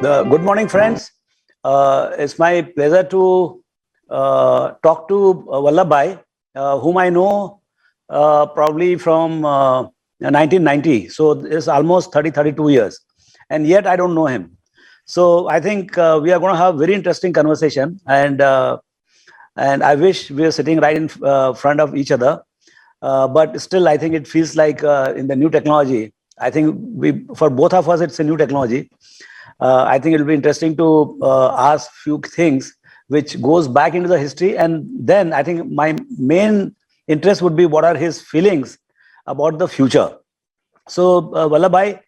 Good morning, friends. It's my pleasure to talk to Vallabh Bhai, whom I know probably from 1990. So it's almost 32 years. And yet I don't know him. So I think we are going to have very interesting conversation. And I wish we were sitting right in front of each other. But still, I think it feels like in the new technology. I think for both of us, it's a new technology. I think it'll be interesting to ask few things which goes back into the history, and then I think my main interest would be what are his feelings about the future. So, Vallabh Bhai,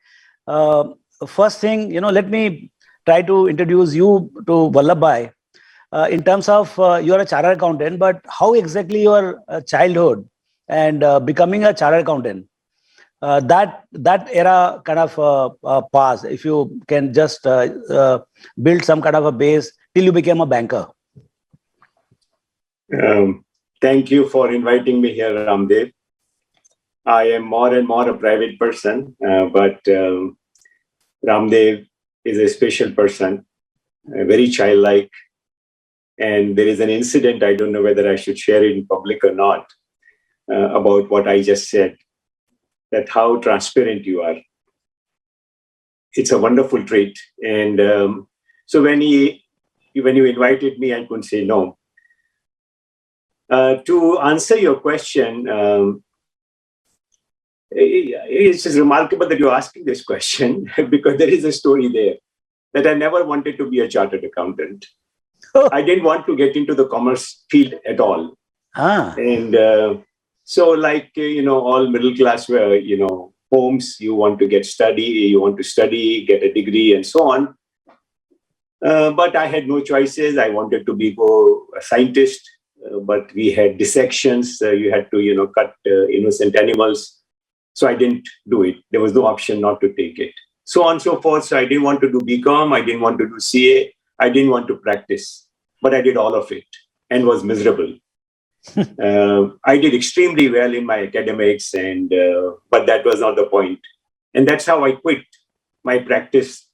first thing, let me try to introduce you to Vallabh Bhai. In terms of you're a chartered accountant, but how exactly your childhood and becoming a chartered accountant? That era kind of passed. If you can just build some kind of a base till you became a banker. Thank you for inviting me here, Ramdev. I am more and more a private person, but Ramdev is a special person, very childlike. And there is an incident, I don't know whether I should share it in public or not, about what I just said. That how transparent you are. It's a wonderful trait. And so when you invited me, I couldn't say no. To answer your question, it's just remarkable that you're asking this question because there is a story there that I never wanted to be a chartered accountant. I didn't want to get into the commerce field at all. And so like, all middle class, homes, you want to study, get a degree and so on. But I had no choices. I wanted to be a scientist, but we had dissections. You had to, cut innocent animals. So I didn't do it. There was no option not to take it. So on and so forth. So I didn't want to do BCom. I didn't want to do CA. I didn't want to practice, but I did all of it and was miserable. I did extremely well in my academics, but that was not the point. And that's how I quit my practice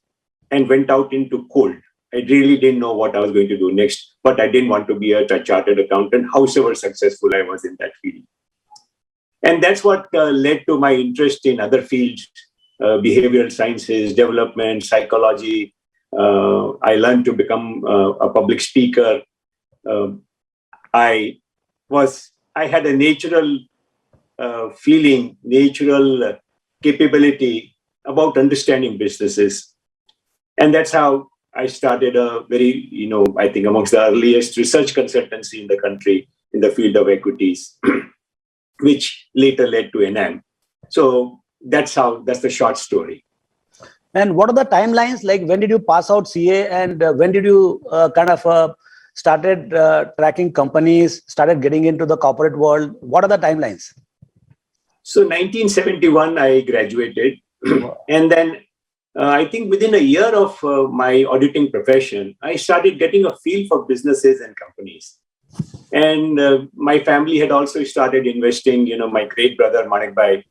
and went out into cold. I really didn't know what I was going to do next, but I didn't want to be a chartered accountant, however successful I was in that field. And that's what led to my interest in other fields, behavioral sciences, development, psychology. I learned to become a public speaker. I had a natural feeling, natural capability about understanding businesses. And that's how I started a very, I think amongst the earliest research consultancy in the country in the field of equities, which later led to ENAM. So that's the short story. And what are the timelines? Like when did you pass out CA and when did you started tracking companies, started getting into the corporate world? What are the timelines? So 1971, I graduated. And then I think within a year of my auditing profession, I started getting a feel for businesses and companies. And my family had also started investing, my great brother, Manik Bhai.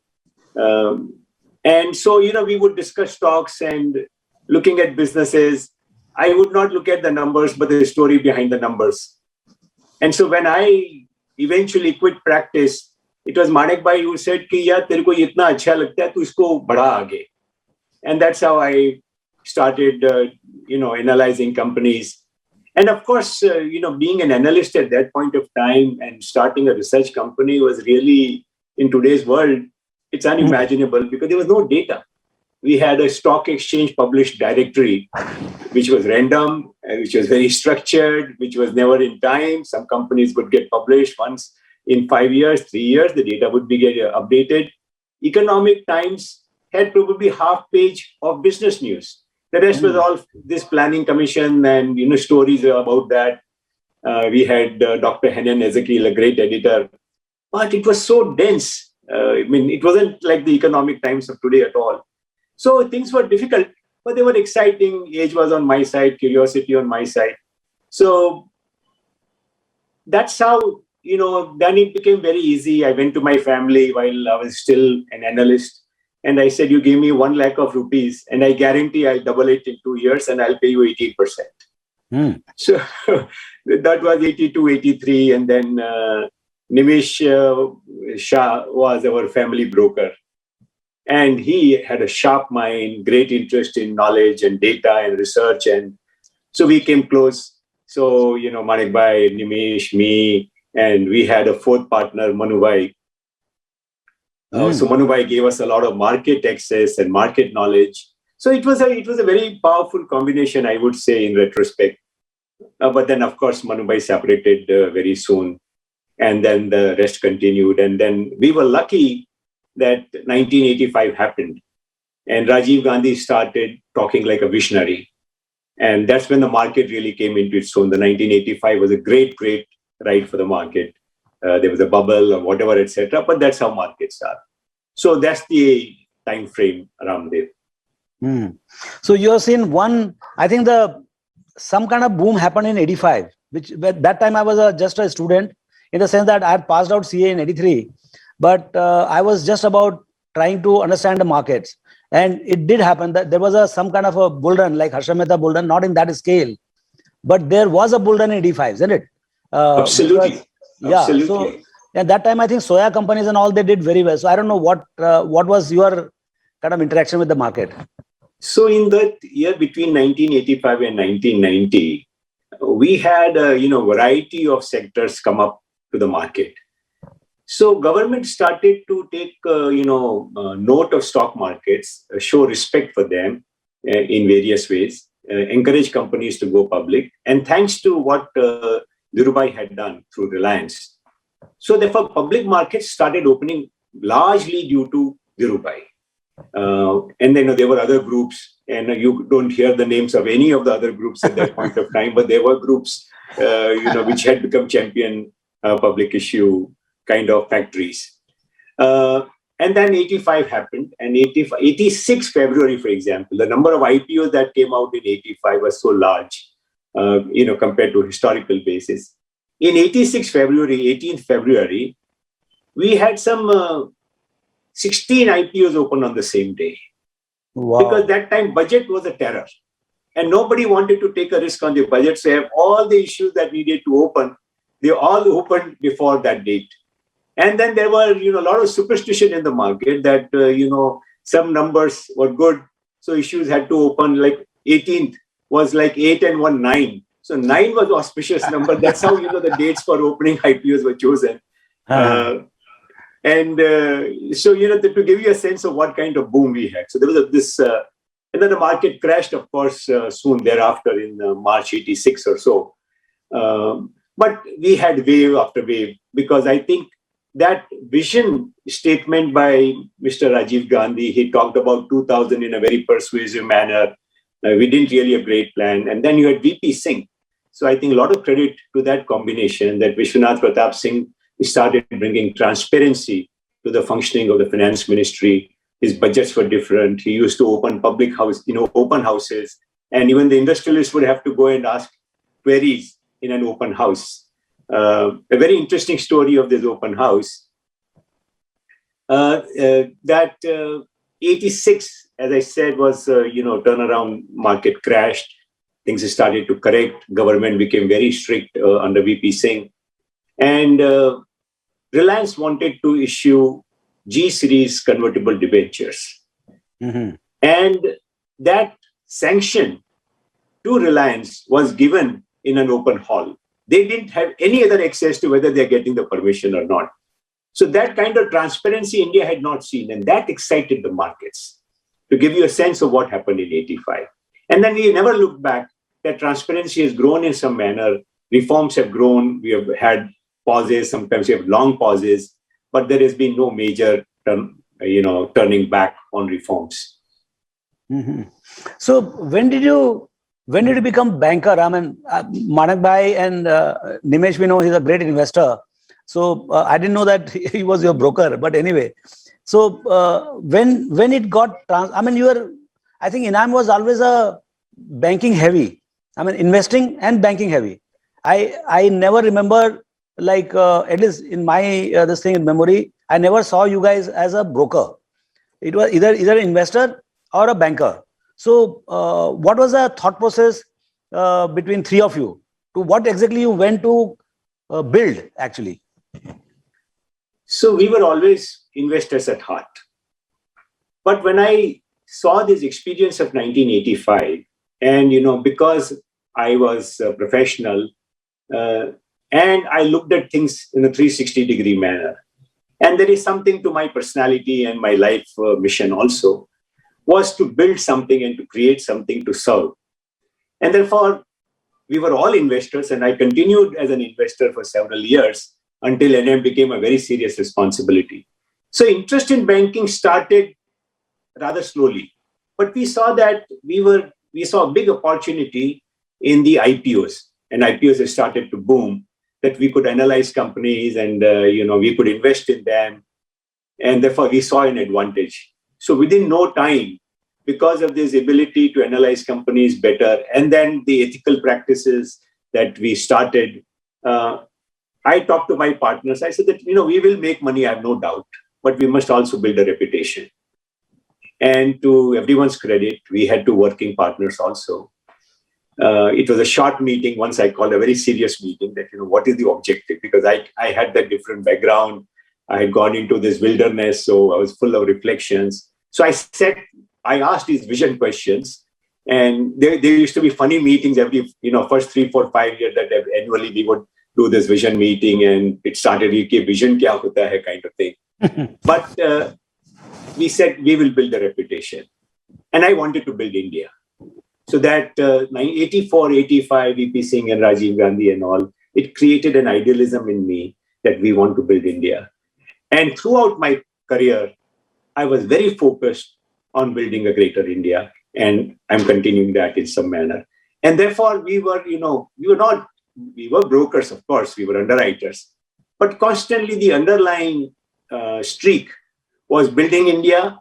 And so, we would discuss stocks and looking at businesses. I would not look at the numbers, but the story behind the numbers. And so when I eventually quit practice, it was Manik Bhai who said, "Ki yaar, tere ko itna acha lagta hai, tu isko badha aage." And that's how I started, analyzing companies. And of course, being an analyst at that point of time and starting a research company was really, in today's world, it's unimaginable because there was no data. We had a stock exchange published directory, which was random, which was very structured, which was never in time. Some companies would get published once in 5 years, 3 years, the data would be get updated. Economic Times had probably half page of business news. The rest was all this planning commission and, stories about that. We had Dr. Henan Ezekiel, a great editor, but it was so dense. It wasn't like the Economic Times of today at all. So things were difficult, but they were exciting. Age was on my side, curiosity on my side. So that's how, then it became very easy. I went to my family while I was still an analyst And I said, you give me 1 lakh of rupees and I guarantee I'll double it in 2 years and I'll pay you 18%. So that was 82, 83. And then Nimish Shah was our family broker. And he had a sharp mind, great interest in knowledge and data and research. And so we came close. So, Manik Bhai, Nimish, me, and we had a fourth partner, Manu Bhai. So Manu Bhai gave us a lot of market access and market knowledge. So it was a very powerful combination, I would say, in retrospect. But then, of course, Manu Bhai separated very soon. And then the rest continued. And then we were lucky that 1985 happened. And Rajiv Gandhi started talking like a visionary. And that's when the market really came into its own. The 1985 was a great, great ride for the market. There was a bubble or whatever, etc. But that's how markets are. So that's the time frame, Ramdev. So you're seeing I think some kind of boom happened in 85, which at that time I was just a student, in the sense that I had passed out CA in 83, but I was just about trying to understand the markets. And it did happen that there was some kind of a bull run, like Harsha Mehta bull run, not in that scale, but there was a bull run in 85, isn't it? Absolutely. Absolutely. So at that time, I think soya companies and all, they did very well. So I don't know what was your kind of interaction with the market. So in that year between 1985 and 1990, we had a variety of sectors come up to the market. So government started to take note of stock markets, show respect for them in various ways, encourage companies to go public, and thanks to what Dhirubhai had done through Reliance. So therefore, public markets started opening largely due to Dhirubhai. And then there were other groups, and you don't hear the names of any of the other groups at that point of time, but there were groups, which had become champion public issue kind of factories. And then 85 happened, and 86 February, for example, the number of IPOs that came out in 85 was so large, compared to historical basis. In 86 February, 18th February, we had some 16 IPOs open on the same day. Wow. Because that time budget was a terror. And nobody wanted to take a risk on the budget. So have all the issues that needed to open, they all opened before that date. And then there were, a lot of superstition in the market that, some numbers were good. So issues had to open, like 18th was like 8 and 1, 9. So 9 was auspicious number. That's how, the dates for opening IPOs were chosen. So, to give you a sense of what kind of boom we had. So there was and then the market crashed, of course, soon thereafter in March 86 or so. But we had wave after wave, because I think that vision statement by Mr. Rajiv Gandhi, he talked about 2000 in a very persuasive manner. We didn't really a great plan. And then you had VP Singh. So I think a lot of credit to that combination, that Vishwanath Pratap Singh started bringing transparency to the functioning of the finance ministry. His budgets were different. He used to open open houses. And even the industrialists would have to go and ask queries in an open house. A very interesting story of this open house. That 86, as I said, was, turnaround, market crashed. Things started to correct. Government became very strict under VP Singh. And Reliance wanted to issue G-series convertible debentures. Mm-hmm. And that sanction to Reliance was given in an open hall. They didn't have any other access to whether they're getting the permission or not. So that kind of transparency India had not seen, and that excited the markets. To give you a sense of what happened in 85. And then we never looked back. That transparency has grown in some manner. Reforms have grown. We have had pauses. Sometimes we have long pauses, but there has been no major, turning back on reforms. Mm-hmm. So when did you become banker? I mean, Manak Bhai and Nimesh, we know he's a great investor. So I didn't know that he was your broker. But anyway, so when it got I think ENAM was always a banking heavy. I mean, investing and banking heavy. I never remember, like at least in my this thing in memory, I never saw you guys as a broker. it was either an investor or a banker. So what was the thought process between three of you? To what exactly you went to build actually? So we were always investors at heart. But when I saw this experience of 1985, and because I was a professional, and I looked at things in a 360-degree manner, and there is something to my personality and my life mission also, was to build something and to create something to serve. And therefore, we were all investors, and I continued as an investor for several years until ENAM became a very serious responsibility. So interest in banking started rather slowly, but we saw that we saw a big opportunity in the IPOs, and IPOs have started to boom, that we could analyze companies and we could invest in them, and therefore we saw an advantage. So within no time, because of this ability to analyze companies better, and then the ethical practices that we started, I talked to my partners. I said that we will make money, I have no doubt, but we must also build a reputation. And to everyone's credit, we had two working partners also. It was a short meeting. Once I called a very serious meeting that, what is the objective? Because I had that different background. I had gone into this wilderness, so I was full of reflections. So I asked these vision questions, and there used to be funny meetings every, first 3, 4, 5 years that annually we would do this vision meeting, and it started, vision kya hota hai kind of thing. But we said we will build a reputation, and I wanted to build India. So that 84, 85, VP Singh and Rajiv Gandhi and all, it created an idealism in me that we want to build India. And throughout my career, I was very focused on building a greater India, and I'm continuing that in some manner. And therefore, we were brokers, of course, we were underwriters, but constantly the underlying streak was building India,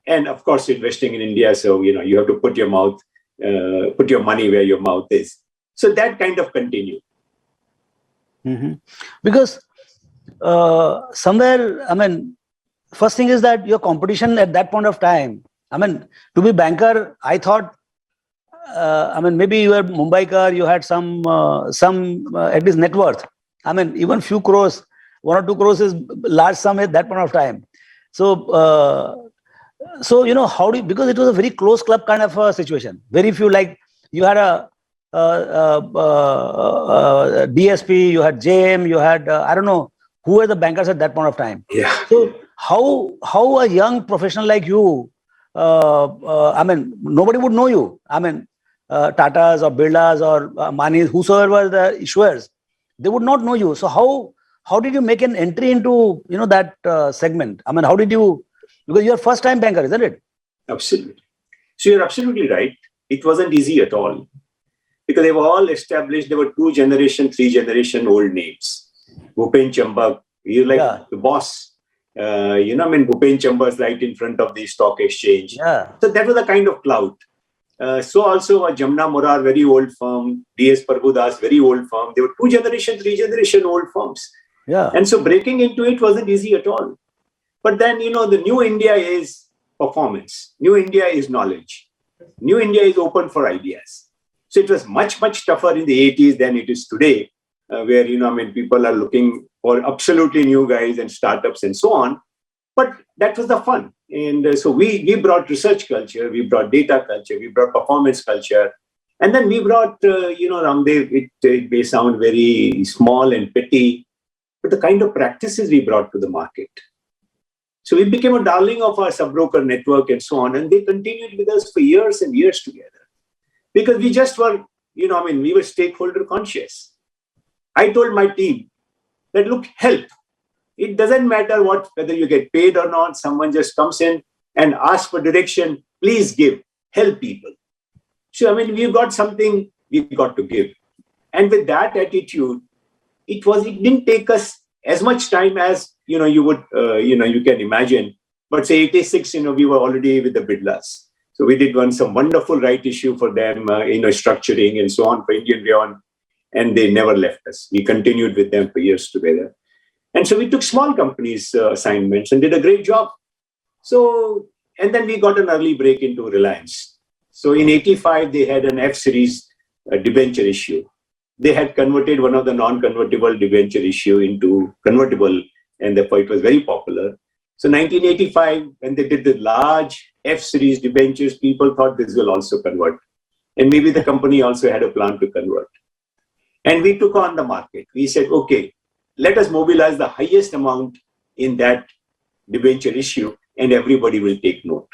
and of course investing in India. So you have to put your money where your mouth is. So that kind of continued. Mm-hmm. Because somewhere, first thing is that your competition at that point of time, to be banker, I thought, maybe you were Mumbaikar, you had some at least net worth. Even few crores, 1 or 2 crores is large sum at that point of time. So, how do you, because it was a very close club kind of a situation. Very few, like you had a DSP, you had JM, you had, I don't know, who were the bankers at that point of time. Yeah. So how a young professional like you, nobody would know you. Tatas or Birlas or Manis, whosoever were the issuers, they would not know you. So how did you make an entry into that segment? How did you? Because you're a first-time banker, isn't it? Absolutely. So you're absolutely right. It wasn't easy at all, because they were all established. There were 2 generation, 3 generation old names. Bhupen Chambak, you're like the boss. Bhupen Chambak is right in front of the stock exchange. Yeah. So that was a kind of clout. So also a Jamna Morar, very old firm, DS Prabhudas, very old firm. They were 2 generation, 3 generation old firms. Yeah. And so breaking into it wasn't easy at all. But then, the new India is performance. New India is knowledge. New India is open for ideas. So it was much, much tougher in the 80s than it is today, where, people are looking for absolutely new guys and startups and so on. But that was the fun. And so we brought research culture, we brought data culture, we brought performance culture. And then we brought, Ramdev, it may sound very small and petty, but the kind of practices we brought to the market. So we became a darling of our sub-broker network and so on. And they continued with us for years and years together. Because we just were, we were stakeholder conscious. I told my team that, look, help. It doesn't matter whether you get paid or not. Someone just comes in and asks for direction. Please give. Help people. So, we've got something we've got to give. And with that attitude, it didn't take us as much time as, you would, you can imagine. But say 86, we were already with the Bidlas. So we did some wonderful right issue for them, structuring and so on for Indian Rayon. And they never left us. We continued with them for years together. And so we took small companies assignments and did a great job. So and then we got an early break into Reliance. So in 85, they had an F series debenture issue. They had converted one of the non-convertible debenture issue into convertible, and therefore it was very popular. So 1985, when they did the large F series debentures, people thought this will also convert. And maybe the company also had a plan to convert. And we took on the market. We said, okay, let us mobilize the highest amount in that debenture issue, and everybody will take note.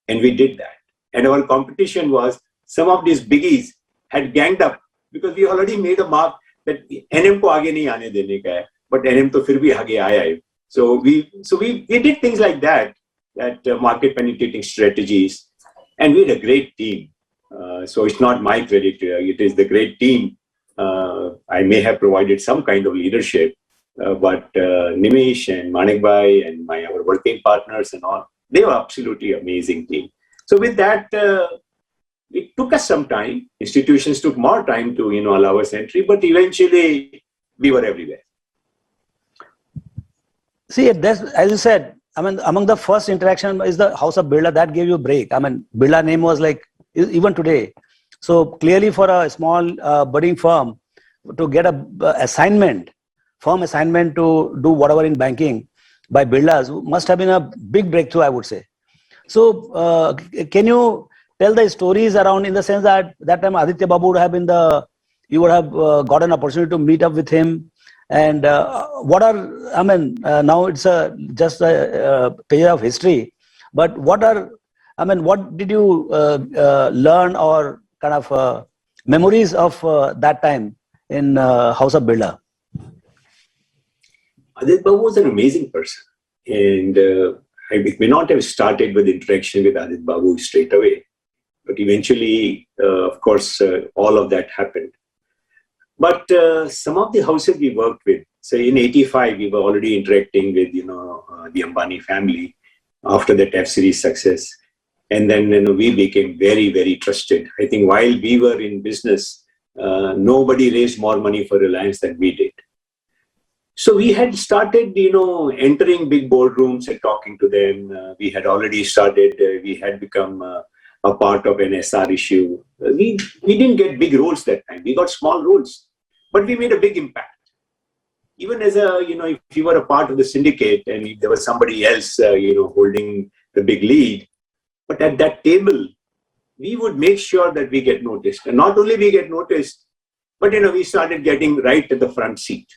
And we did that. And our competition was, some of these biggies had ganged up because we already made a mark that NM ko aage nahi aane dene ka hai, but NM to fir bhi aage aaya hai. So we did things like that market penetrating strategies, and we had a great team. So it's not my credit, it is the great team. I may have provided some kind of leadership, but Nimish and Manik Bhai and our working partners and all, they were absolutely amazing team. So with that, it took us some time. Institutions took more time to allow us entry, but eventually we were everywhere. See, as you said, I mean, among the first interaction is the House of Birla that gave you a break. I mean, Birla name was like, even today. So clearly for a small budding firm to get a firm assignment to do whatever in banking by Birlas must have been a big breakthrough, I would say. So can you tell the stories around, in the sense that time Aditya Babu would have been you would have got an opportunity to meet up with him. And now it's just a page of history, but what did you learn, or kind of memories of that time in House of Birla? Aditya Babu was an amazing person, and I may not have started with interaction with Aditya Babu straight away, but eventually, of course, all of that happened. But some of the houses we worked with, say in 85, we were already interacting with, the Ambani family after the F series success. And then, we became very, very trusted. I think while we were in business, nobody raised more money for Reliance than we did. So we had started, entering big boardrooms and talking to them. We had already started, we had become a part of an SR issue. We didn't get big roles that time. We got small roles, but we made a big impact. Even as if you were a part of the syndicate and if there was somebody else, holding the big lead, but at that table, we would make sure that we get noticed. And not only we get noticed, but, we started getting right at the front seat.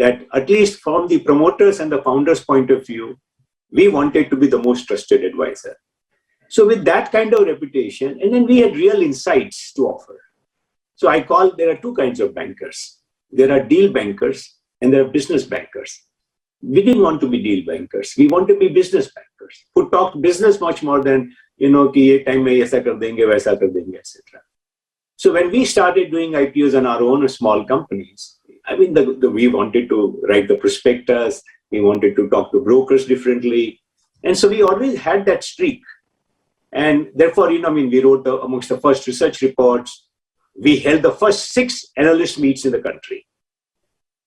That at least from the promoters and the founders' point of view, we wanted to be the most trusted advisor. So with that kind of reputation, and then we had real insights to offer. So there are two kinds of bankers. There are deal bankers and there are business bankers. We didn't want to be deal bankers. We want to be business bankers who talk business much more than, कि ये time में ऐसा कर देंगे, वैसा कर देंगे, etc. So when we started doing IPOs on our own small companies, we wanted to write the prospectus, we wanted to talk to brokers differently. And so we always had that streak. And therefore, we wrote amongst the first research reports. We held the first 6 analyst meets in the country.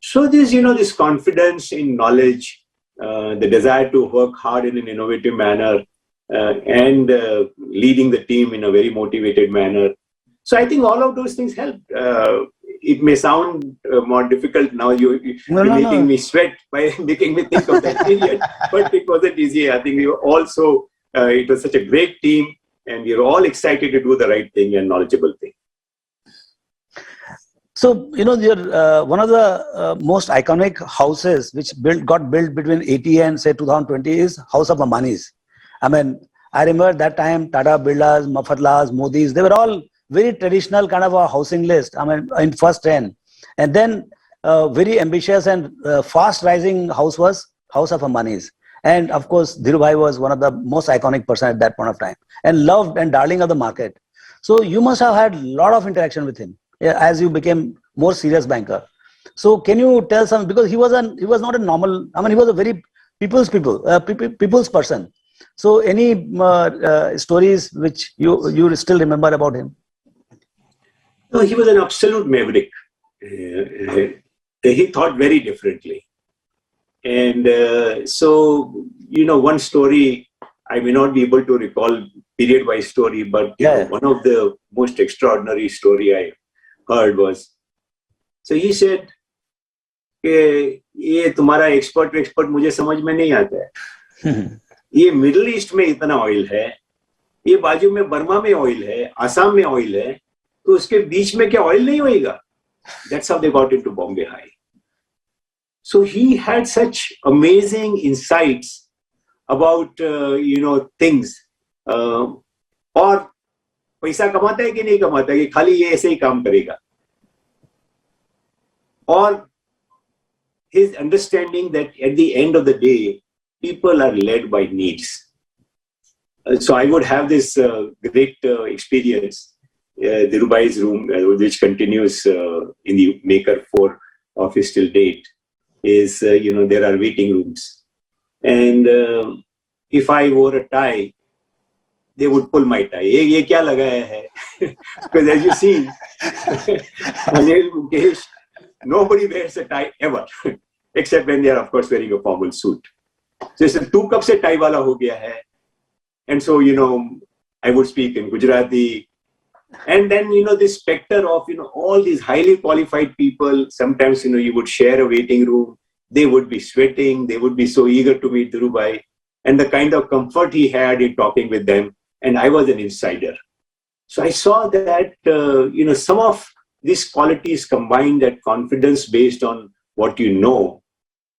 So there's, this confidence in knowledge, the desire to work hard in an innovative manner, and leading the team in a very motivated manner. So I think all of those things helped. It may sound more difficult now. You're making me sweat by making me think of that period, but it wasn't easy. I think we were also, it was such a great team, and we were all excited to do the right thing and knowledgeable thing. So, you're one of the most iconic houses which got built between 80 and say 2020 is House of Ambani's. I remember that time Tata Birlas, Mafatlas, Modis, they were all very traditional kind of a housing list. In first 10. And then very ambitious and fast rising house was House of Ambani's. And of course, Dhirubhai was one of the most iconic person at that point of time and loved and darling of the market. So you must have had a lot of interaction with him as you became more serious banker. So can you tell some, because he was not a normal, he was a very people's person. So any stories which you still remember about him? No, he was an absolute maverick. He thought very differently. And so, one story I may not be able to recall period-wise story, but one of the most extraordinary story I heard was, so he said, ये तुम्हारा expert मुझे समझ में नहीं आता है. ये middle east में इतना ऑयल है, ये बाजू में बर्मा में ऑयल है, आसाम में ऑयल है, तो उसके बीच में क्या ऑयल नहीं होएगा? That's how they got into Bombay High. So he had such amazing insights about things. और पैसा कमाता है कि नहीं कमाता है, कि खाली ये ऐसे ही काम करेगा. और his understanding that at the end of the day, people are led by needs. So I would have this great experience, Dhirubhai's room, which continues in the Maker 4 office till date, is, there are waiting rooms. And if I wore a tie, they would pull my tie. Ye kya lagaya hai? Because as you see, Anil, Mukesh, nobody wears a tie ever, except when they are, of course, wearing a formal suit. So it's a 2 cup se tie wala ho gaya hai. And so, I would speak in Gujarati. And then, this specter of, all these highly qualified people, sometimes, you would share a waiting room. They would be sweating. They would be so eager to meet Dhirubhai. And the kind of comfort he had in talking with them. And I was an insider. So I saw that, some of these qualities combined, that confidence based on what you know,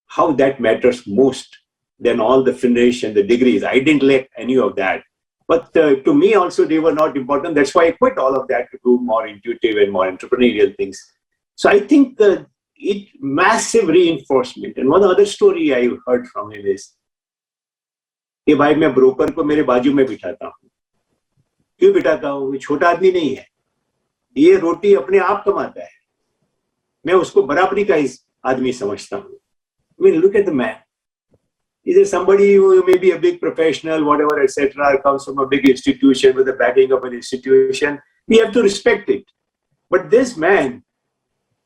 how that matters most than all the finish and the degrees. I didn't lack any of that. But to me also, they were not important. That's why I quit all of that to do more intuitive and more entrepreneurial things. So I think it massive reinforcement. And one other story I heard from him is, कि भाई मैं broker को मेरे बाजू में बिठाता हूँ. क्यों बिठाता हूँ? ये छोटा आदमी नहीं है. ये रोटी अपने आप कमाता है. मैं उसको बराबरी का आदमी समझता हूँ. I mean, look at the man. Is there somebody who may be a big professional, whatever, etc., comes from a big institution with the backing of an institution? We have to respect it. But this man,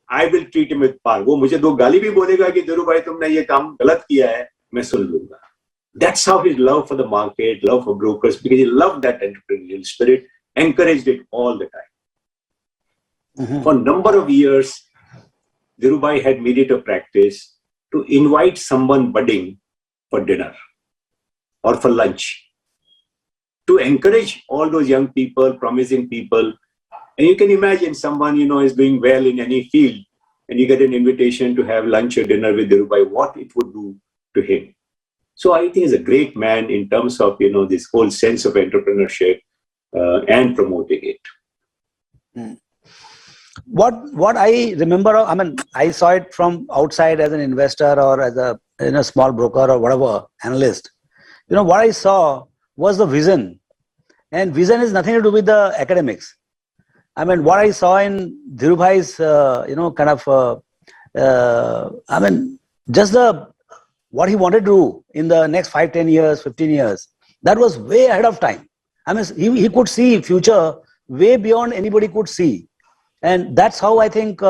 I will treat him with par. वो मुझे 2 गाली भी बोलेगा कि धीरूभाई तुमने ये काम गलत किया है, मैं सुन लूंगा. That's how his love for the market, love for brokers, because he loved that entrepreneurial spirit, encouraged it all the time. Mm-hmm. For a number of years, Dhirubhai had made it a practice to invite someone budding for dinner or for lunch, to encourage all those young people, promising people. And you can imagine someone, is doing well in any field, and you get an invitation to have lunch or dinner with Dhirubhai, what it would do to him. So I think he's a great man in terms of, this whole sense of entrepreneurship and promoting it. Mm. What I remember, I saw it from outside as an investor or as a small broker or whatever, analyst. What I saw was the vision. And vision is nothing to do with the academics. What I saw in Dhirubhai's, just what he wanted to do in the next 5, 10 years, 15 years, that was way ahead of time. He could see future way beyond anybody could see. And that's how I think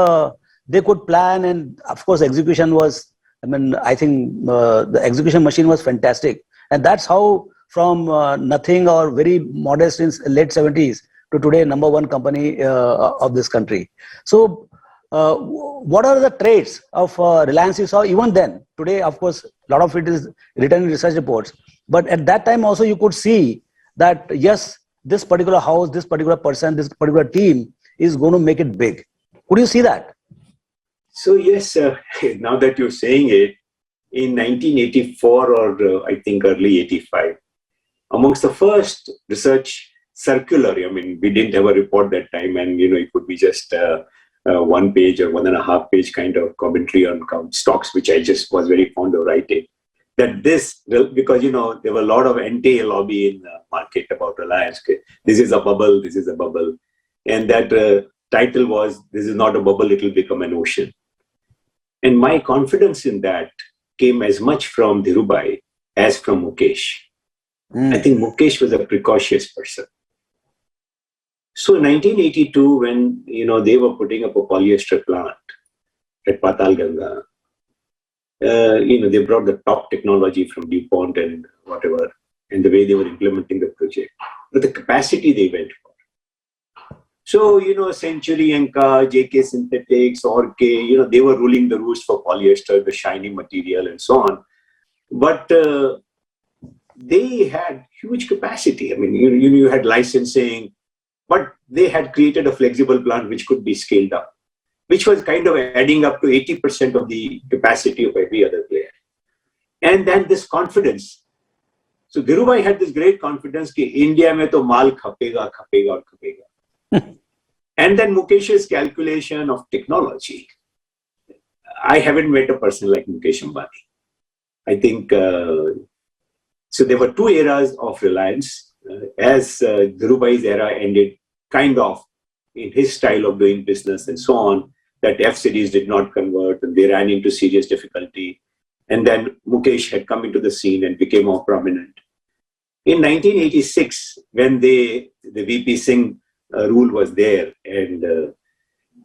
they could plan. And of course, execution was, I think the execution machine was fantastic. And that's how from nothing or very modest in late 70s to today, number 1 company of this country. So what are the traits of Reliance you saw even then? Today, of course, a lot of it is written in research reports. But at that time also, you could see that, yes, this particular house, this particular person, this particular team is going to make it big. Could you see that? So yes, now that you're saying it, in 1984 or I think early 85, amongst the first research circular, we didn't have a report that time, and it would be just 1 page or 1.5 page kind of commentary on stocks, which I just was very fond of writing. That this, because there were a lot of anti lobby in the market about Reliance. This is a bubble, this is a bubble. And that title was, "This is not a bubble, it will become an ocean." And my confidence in that came as much from Dhirubhai as from Mukesh. I think Mukesh was a precocious person. So in 1982, when they were putting up a polyester plant at Patal Ganga, they brought the top technology from DuPont and whatever, and the way they were implementing the project, but the capacity they went for. So, Century Enka, JK Synthetics, Orke, they were ruling the roost for polyester, the shiny material and so on. But they had huge capacity. I mean, you had licensing, but they had created a flexible plant which could be scaled up, which was kind of adding up to 80% of the capacity of every other player. And then this confidence. So Dhirubhai had this great confidence that India mein to maal khapega, khapega, aur khapega. And then Mukesh's calculation of technology. I haven't met a person like Mukesh Ambani. I think, so there were two eras of Reliance. As Dhirubhai's era ended, kind of in his style of doing business and so on, that F-series did not convert and they ran into serious difficulty. And then Mukesh had come into the scene and became more prominent. In 1986, when the VP Singh rule was there, and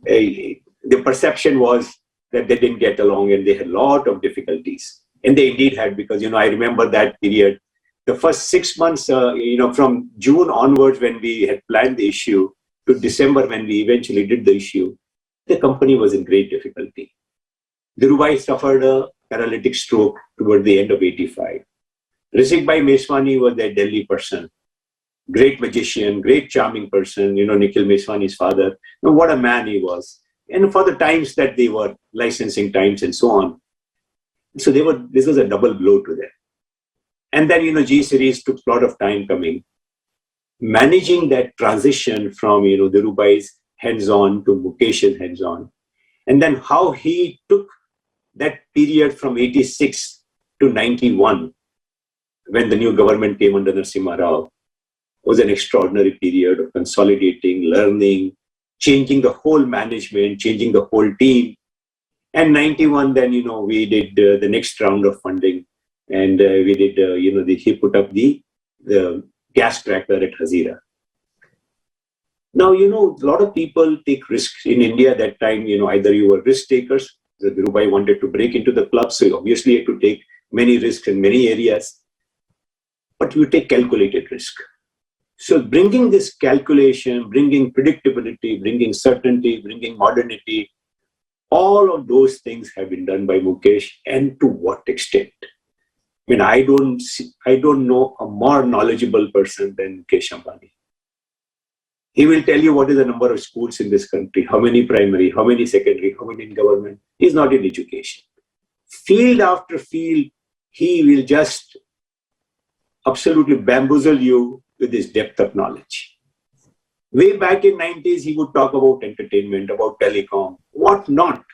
the perception was that they didn't get along and they had a lot of difficulties. And they indeed had, because, I remember that period, the first 6 months, from June onwards when we had planned the issue to December when we eventually did the issue, the company was in great difficulty. Dhirubhai suffered a paralytic stroke toward the end of 85. Rishikbhai Meswani was their Delhi person. Great magician, great charming person, Nikhil Meswani's father. What a man he was. And for the times that they were, licensing times and so on. So this was a double blow to them. And then, G series took a lot of time coming. Managing that transition from, Dhirubhai's hands-on to Mukesh's hands-on. And then how he took that period from 86 to 91, when the new government came under Narasimha Rao, was an extraordinary period of consolidating, learning, changing the whole management, changing the whole team. And 91, then, we did the next round of funding. And we did, he put up the gas cracker at Hazira. Now, a lot of people take risks in India at that time. Either you were risk takers. The Dhirubhai wanted to break into the club, so obviously you had to take many risks in many areas. But you take calculated risk. So bringing this calculation, bringing predictability, bringing certainty, bringing modernity, all of those things have been done by Mukesh, and to what extent? I mean, I don't know a more knowledgeable person than Mukesh Ambani. He will tell you what is the number of schools in this country, how many primary, how many secondary, how many in government. He's not in education. Field after field, he will just absolutely bamboozle you with his depth of knowledge. Way back in 90s, he would talk about entertainment, about telecom, what not.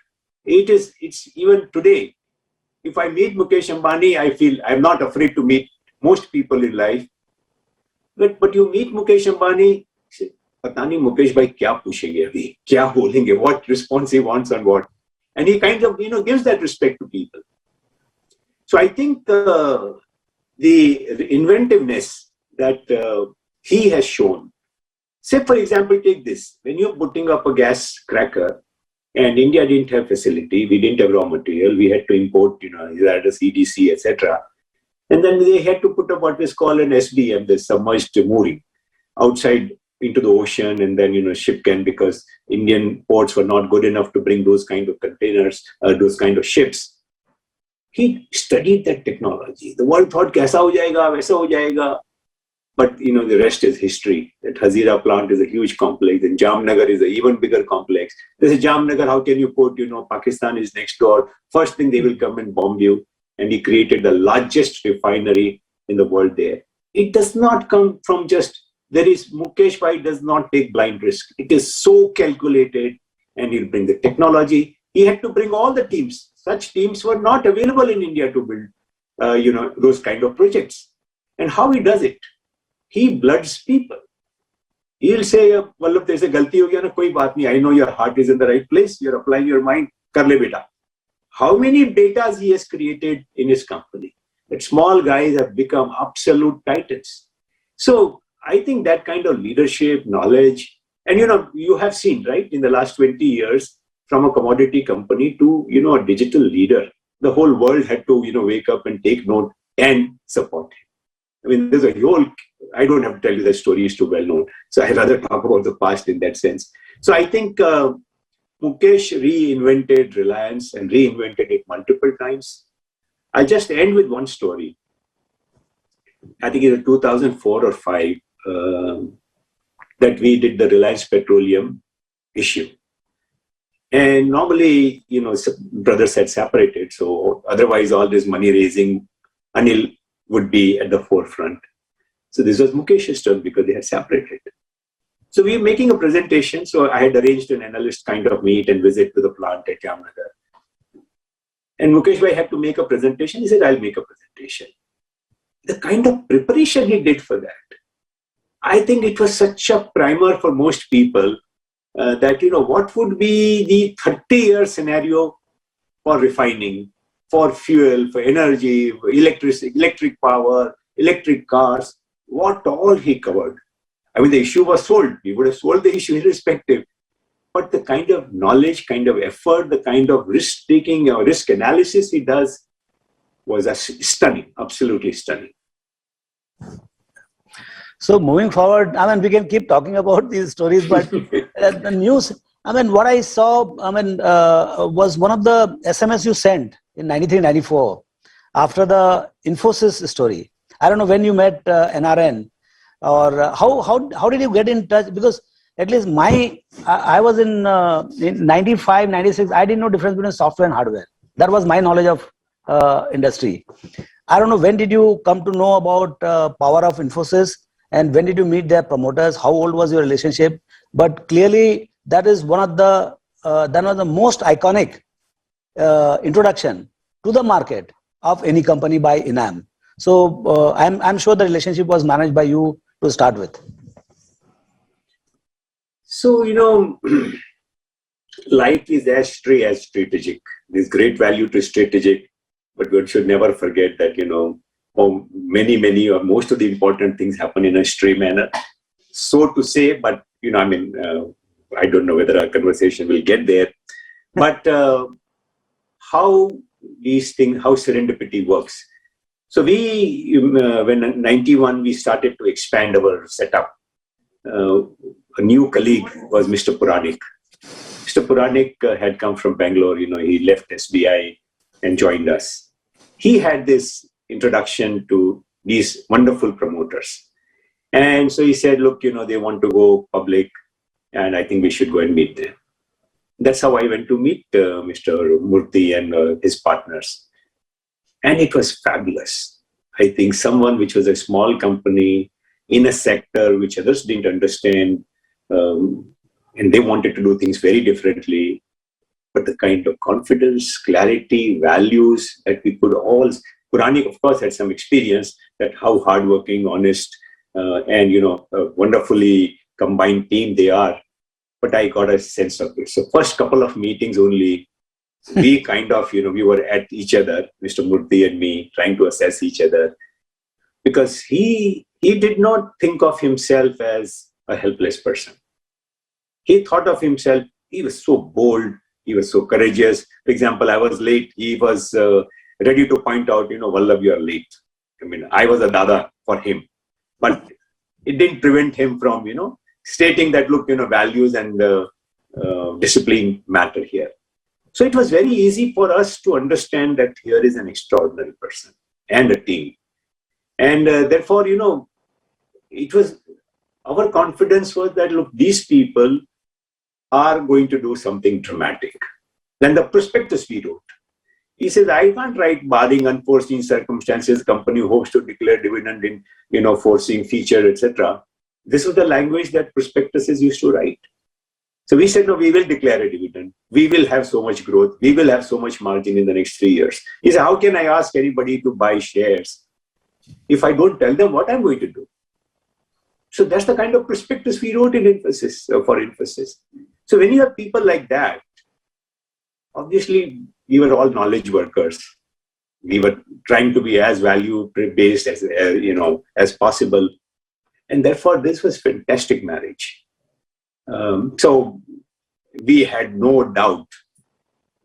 It's even today. If I meet Mukesh Ambani, I feel I'm not afraid to meet most people in life. But you meet Mukesh Ambani, say, Pata nahi Mukesh bhai kya puchenge abhi, kya bolenge, what response he wants and what. And he kind of, gives that respect to people. So I think the inventiveness that he has shown. Say, for example, take this. When you're putting up a gas cracker, and India didn't have facility, we didn't have raw material, we had to import, Zardus, EDC, etc. And then they had to put up what is called an SBM, the submerged mooring, outside into the ocean, and then, ship can, because Indian ports were not good enough to bring those kind of containers, those kind of ships. He studied that technology. The world thought, kaisa ho jayega, waisa ho jayega. But, the rest is history. That Hazira plant is a huge complex, and Jamnagar is an even bigger complex. This is Jamnagar, how can you put, Pakistan is next door. First thing, they will come and bomb you. And he created the largest refinery in the world there. It does not come from Mukesh Bhai does not take blind risk. It is so calculated, and he'll bring the technology. He had to bring all the teams. Such teams were not available in India to build, those kind of projects. And how he does it? He bloods people. He'll say, Vallabh, there's a galti ho gaya na, koi baat nahi. I know your heart is in the right place. You're applying your mind. Kar le beta. How many betas he has created in his company? That small guys have become absolute titans. So I think that kind of leadership, knowledge, and you have seen, right, in the last 20 years, from a commodity company to, a digital leader, the whole world had to, wake up and take note and support him. I mean, there's a whole, I don't have to tell you the story is too well known. So I'd rather talk about the past in that sense. So I think Mukesh reinvented Reliance and reinvented it multiple times. I'll just end with one story. I think in 2004 or 5, that we did the Reliance Petroleum issue. And normally, brothers had separated. So otherwise, all this money raising, Anil would be at the forefront. So this was Mukesh's turn because they had separated. So we were making a presentation. So I had arranged an analyst kind of meet and visit to the plant at Jamnagar. And Mukesh Bhai had to make a presentation. He said, I'll make a presentation. The kind of preparation he did for that, I think it was such a primer for most people that, what would be the 30-year scenario for refining, for fuel, for energy, for electric power, electric cars, what all he covered. I mean, the issue was sold. We would have sold the issue irrespective. But the kind of knowledge, kind of effort, the kind of risk-taking or risk analysis he does was stunning, absolutely stunning. So moving forward, I mean, we can keep talking about these stories, but the news, I mean, what I saw, was one of the SMS you sent in 93, 94 after the Infosys story. I don't know when you met NRN or how did you get in touch? Because at least I was in 95, 96, I didn't know difference between software and hardware. That was my knowledge of industry. I don't know, when did you come to know about power of Infosys? And when did you meet their promoters? How old was your relationship? But clearly, that is one of the most iconic introduction to the market of any company by ENAM. So I'm sure the relationship was managed by you to start with. So, life is as strategic. There's great value to strategic, but one should never forget that, many or most of the important things happen in a stray manner. So to say, but, I don't know whether our conversation will get there. But how these things, how serendipity works. So when in 91, we started to expand our setup. A new colleague was Mr. Puranik. Mr. Puranik had come from Bangalore. He left SBI and joined us. He had this introduction to these wonderful promoters. And so he said, look, they want to go public and I think we should go and meet them. That's how I went to meet Mr. Murthy and his partners. And it was fabulous. I think someone which was a small company in a sector which others didn't understand, and they wanted to do things very differently. But the kind of confidence, clarity, values that we could all... Puranik, of course, had some experience that how hardworking, honest, and, a wonderfully combined team they are. But I got a sense of it. So first couple of meetings only, we kind of, we were at each other, Mr. Murthy and me, trying to assess each other. Because he did not think of himself as a helpless person. He thought of himself, he was so bold, he was so courageous. For example, I was late, he was ready to point out, Vallabh, you are late. I mean, I was a dada for him. But it didn't prevent him from, stating that, look, values and discipline matter here. So it was very easy for us to understand that here is an extraordinary person and a team. And therefore, it was, our confidence was that, look, these people are going to do something dramatic. Then the prospectus we wrote. He says, I can't write barring unforeseen circumstances, company hopes to declare dividend in, foreseen feature, etc. This was the language that prospectuses used to write. So we said, no, we will declare a dividend. We will have so much growth. We will have so much margin in the next 3 years. He said, how can I ask anybody to buy shares if I don't tell them what I'm going to do? So that's the kind of prospectus we wrote in for Infosys. So when you have people like that, obviously, we were all knowledge workers. We were trying to be as value-based as possible. And therefore, this was fantastic marriage. So we had no doubt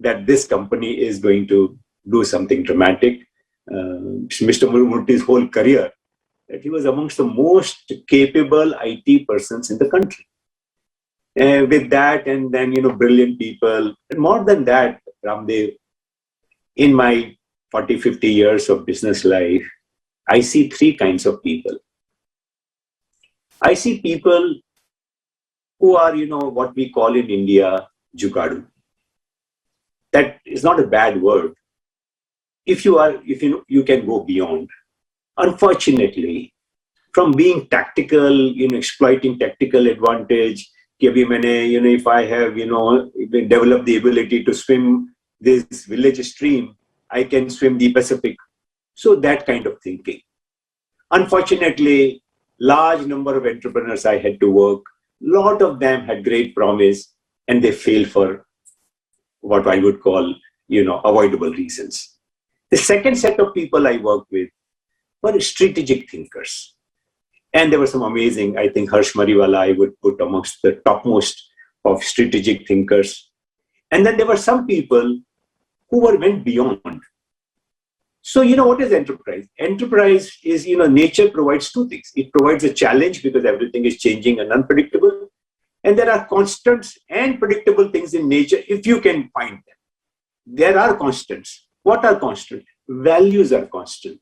that this company is going to do something dramatic. Mr. Murthy's whole career that he was amongst the most capable IT persons in the country. With that, and then, brilliant people. And more than that, Ramdev, in my 40, 50 years of business life, I see three kinds of people. I see people who are, what we call in India, jugadu. That is not a bad word. If you can go beyond. Unfortunately, from being tactical, exploiting tactical advantage, if I have, developed the ability to swim this village stream, I can swim the Pacific. So that kind of thinking. Unfortunately, large number of entrepreneurs I had to work, lot of them had great promise and they failed for what I would call, avoidable reasons. The second set of people I worked with were strategic thinkers. And there were some amazing, I think Harsh Mariwala I would put amongst the topmost of strategic thinkers. And then there were some people who went beyond. So, what is enterprise? Enterprise is, nature provides two things. It provides a challenge because everything is changing and unpredictable. And there are constants and predictable things in nature if you can find them. There are constants. What are constant? Values are constant.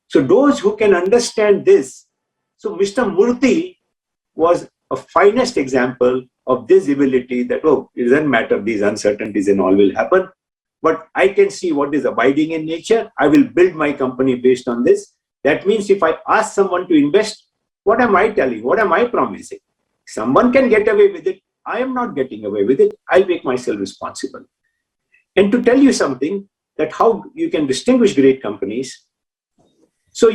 So those who can understand this. So Mr. Murthy was a finest example of this ability that, it doesn't matter, these uncertainties and all will happen. But I can see what is abiding in nature. I will build my company based on this. That means if I ask someone to invest, what am I telling? What am I promising? Someone can get away with it. I am not getting away with it. I'll make myself responsible. And to tell you something, that how you can distinguish great companies. So,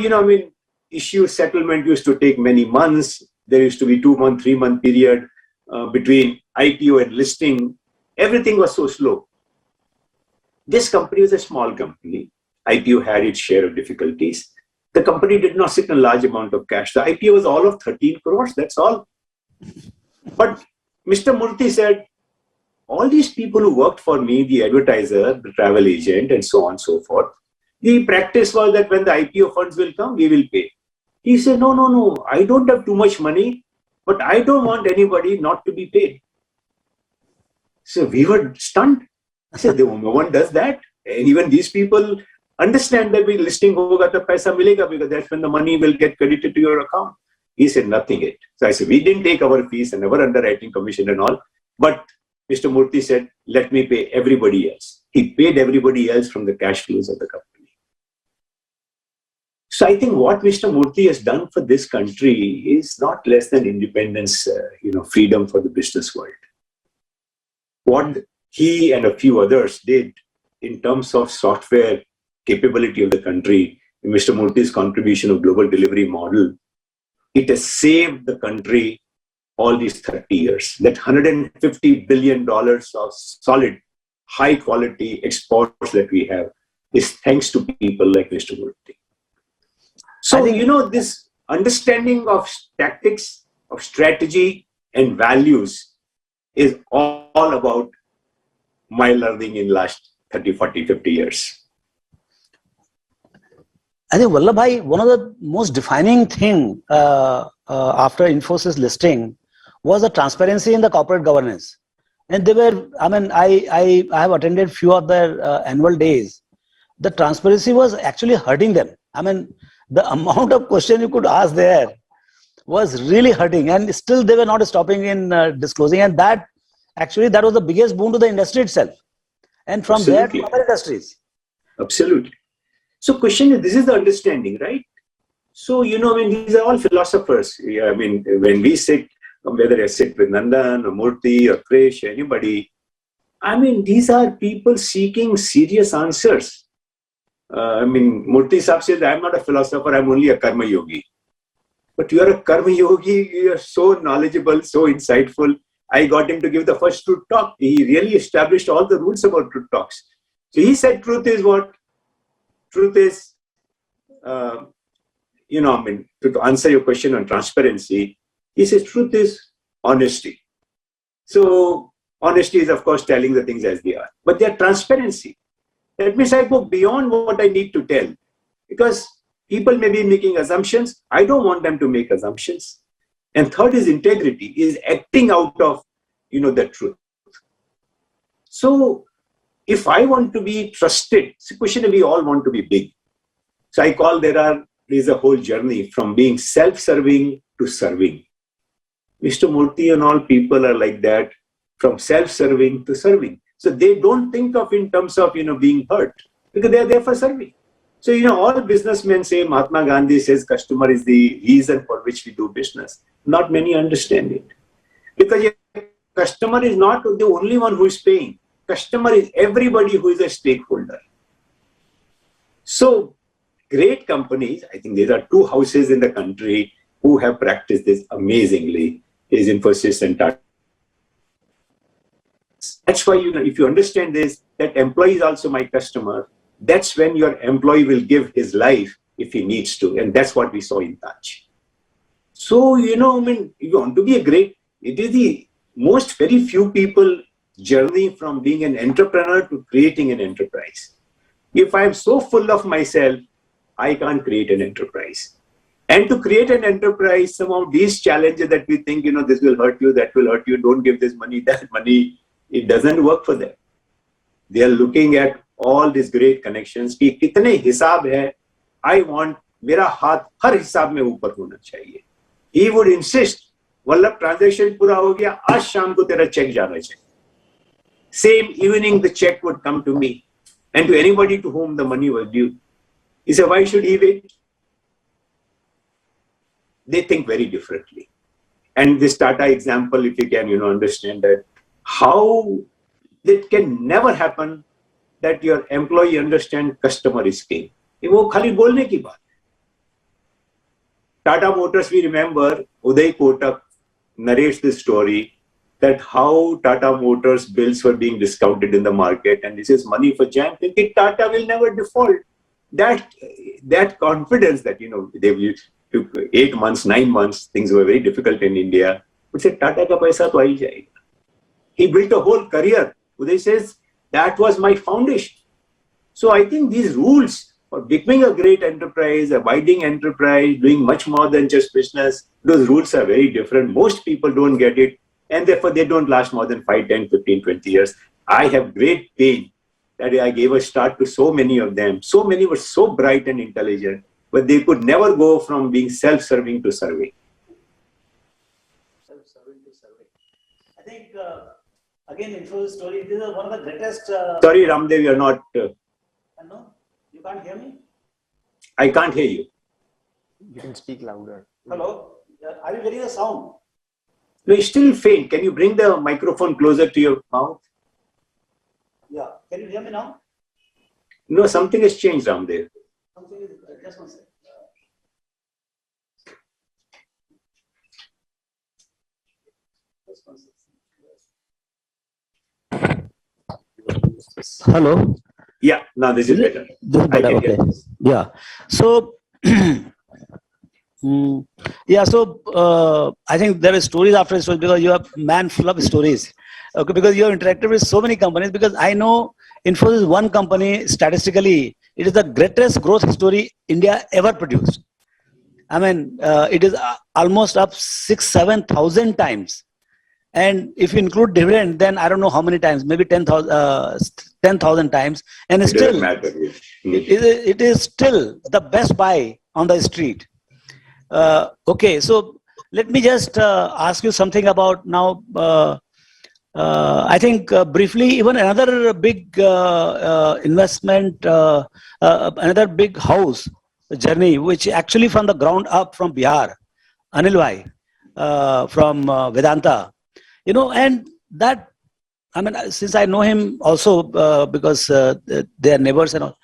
issue settlement used to take many months. There used to be 2-month, 3-month period between IPO and listing. Everything was so slow. This company was a small company. IPO had its share of difficulties. The company did not sit in a large amount of cash. The IPO was all of 13 crores, that's all. But Mr. Murthy said, all these people who worked for me, the advertiser, the travel agent, and so on and so forth, the practice was that when the IPO funds will come, we will pay. He said, no, I don't have too much money, but I don't want anybody not to be paid. So we were stunned. I said, no one does that. And even these people understand that we listing hoga to paisa milega because that's when the money will get credited to your account. He said, nothing yet. So I said, we didn't take our fees and our underwriting commission and all. But Mr. Murthy said, let me pay everybody else. He paid everybody else from the cash flows of the company. So I think what Mr. Murthy has done for this country is not less than independence, freedom for the business world. What he and a few others did in terms of software capability of the country, Mr. Murthy's contribution of global delivery model, it has saved the country all these 30 years. That $150 billion of solid, high quality exports that we have is thanks to people like Mr. Murthy. So, this understanding of tactics, of strategy and values is all about my learning in last 30, 40, 50 years. I think Vallabh bhai, one of the most defining thing after Infosys listing was the transparency in the corporate governance. And they were, I have attended few of their annual days. The transparency was actually hurting them. The amount of question you could ask there was really hurting, and still they were not stopping in disclosing. And that was the biggest boon to the industry itself. And from there to other industries. Absolutely. So question is, this is the understanding, right? So, these are all philosophers. When we sit, whether I sit with Nandan or Murthy or Krish, anybody, these are people seeking serious answers. Murthy Saab says, I'm not a philosopher, I'm only a karma yogi. But you are a karma yogi, you are so knowledgeable, so insightful. I got him to give the first truth talk. He really established all the rules about truth talks. So he said, truth is what? Truth is, to answer your question on transparency, he says, truth is honesty. So honesty is, of course, telling the things as they are. But they are transparency. That means I go beyond what I need to tell. Because People may be making assumptions. I don't want them to make assumptions. And third is integrity, is acting out of, the truth. So if I want to be trusted, it's a question we all want to be big. So I call there is a whole journey from being self-serving to serving. Mr. Murthy and all people are like that, from self-serving to serving. So they don't think of in terms of, being hurt, because they are there for serving. So, all businessmen say, Mahatma Gandhi says customer is the reason for which we do business. Not many understand it. Because your customer is not the only one who is paying. Customer is everybody who is a stakeholder. So, great companies, I think there are two houses in the country who have practiced this amazingly, is Infosys and Tata. That's why, if you understand this, that employee is also my customer, that's when your employee will give his life if he needs to. And that's what we saw in Touch. So, if you want to be it is the most very few people journey from being an entrepreneur to creating an enterprise. If I'm so full of myself, I can't create an enterprise. And to create an enterprise, some of these challenges that we think, this will hurt you, that will hurt you, don't give this money, that money, it doesn't work for them. They are looking at all these great connections कि कितने हिसाब है, I want मेरा हाथ हर हिसाब में ऊपर होना चाहिए. He would insist, Vallabh transaction पूरा हो गया, आज शाम को तेरा check जाना चाहिए. Same evening the check would come to me and to anybody to whom the money was due. He said, why should he wait? They think very differently. And this Tata example, if you can, understand that how it can never happen that your employee understand customer is king. वो खाली बोलने की बात. Tata Motors, we remember, Uday Kotak narrates this story that how Tata Motors bills were being discounted in the market, and this is money for jam, thinking Tata will never default. That confidence that, they took 8 months, 9 months, things were very difficult in India. But said, Tata ka paisa to aa hi jayega. He built a whole career. Uday says, that was my foundation. So I think these rules for becoming a great enterprise, abiding enterprise, doing much more than just business, those rules are very different. Most people don't get it, and therefore they don't last more than 5, 10, 15, 20 years. I have great pain that I gave a start to so many of them. So many were so bright and intelligent, but they could never go from being self-serving to serving. Self-serving to serving. I think, again, Infosys story, this is one of the greatest... Sorry, Ramdev, you're not... No? You can't hear me? I can't hear you. You can speak louder. Hello? Are you getting the sound? No, it's still faint. Can you bring the microphone closer to your mouth? Yeah. Can you hear me now? No, something has changed, Ramdev. Something is... Just one second. Hello? Yeah, now this is better. This is better, okay. Yeah. So, I think there are stories after stories because you are man full of stories. Okay, because you have interacted with so many companies. Because I know Infosys is one company, statistically, it is the greatest growth story India ever produced. I mean, it is almost up 6,000-7,000 times. And if you include dividend, then I don't know how many times, maybe 10,000 times. And it still, it is still the best buy on the street. Okay, so let me just ask you something about now. I think briefly, even another big investment, another big house journey, which actually from the ground up from Bihar, Anil Bhai from Vedanta. And that, I mean, since I know him also because they are neighbors and all.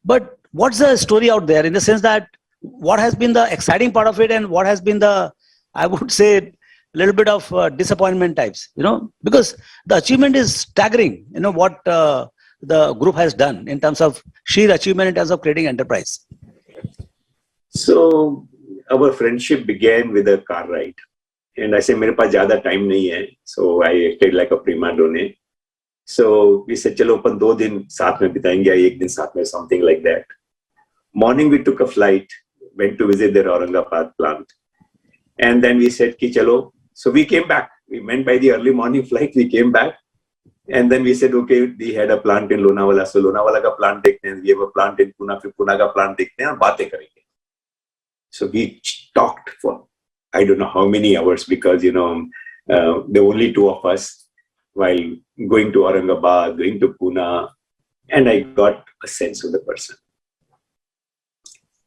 But what's the story out there in the sense that what has been the exciting part of it and what has been the, I would say, a little bit of disappointment types, because the achievement is staggering, what the group has done in terms of sheer achievement in terms of creating enterprise. So our friendship began with a car ride. And I said, मेरे पास ज़्यादा time नहीं है. So I acted like a prima donna. So we said, चलो अपन 2 दिन साथ में बिताएंगे, 1 दिन साथ में, something like that. Morning we took a flight. went to visit their Aurangabad plant. And then we said, ki chalo. So we came back. We went by the early morning flight. We came back. And then we said, okay, we had a plant in Lonavala. So Lonavala ka plant dekhte hain. We have a plant in Pune. Phir Pune ka plant dekhte hain aur baatein karenge. So we talked for, I don't know how many hours, because, there were only two of us while going to Aurangabad, going to Pune. And I got a sense of the person.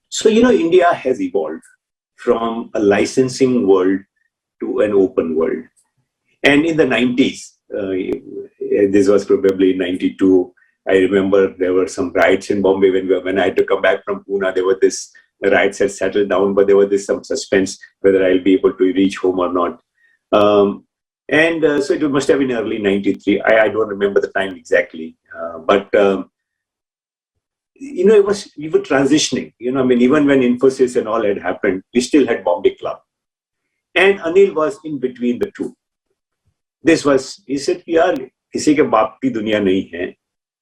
So, India has evolved from a licensing world to an open world. And in the 90s, this was probably 92, I remember there were some riots in Bombay when I had to come back from Pune. There were this riots had settled down, but there was some suspense whether I'll be able to reach home or not. So it must have been early 93. I don't remember the time exactly. But we were transitioning. Even when Infosys and all had happened, we still had Bombay Club. And Anil was in between the two. He said, yaar, kisi ke baap ki duniya nahi hai.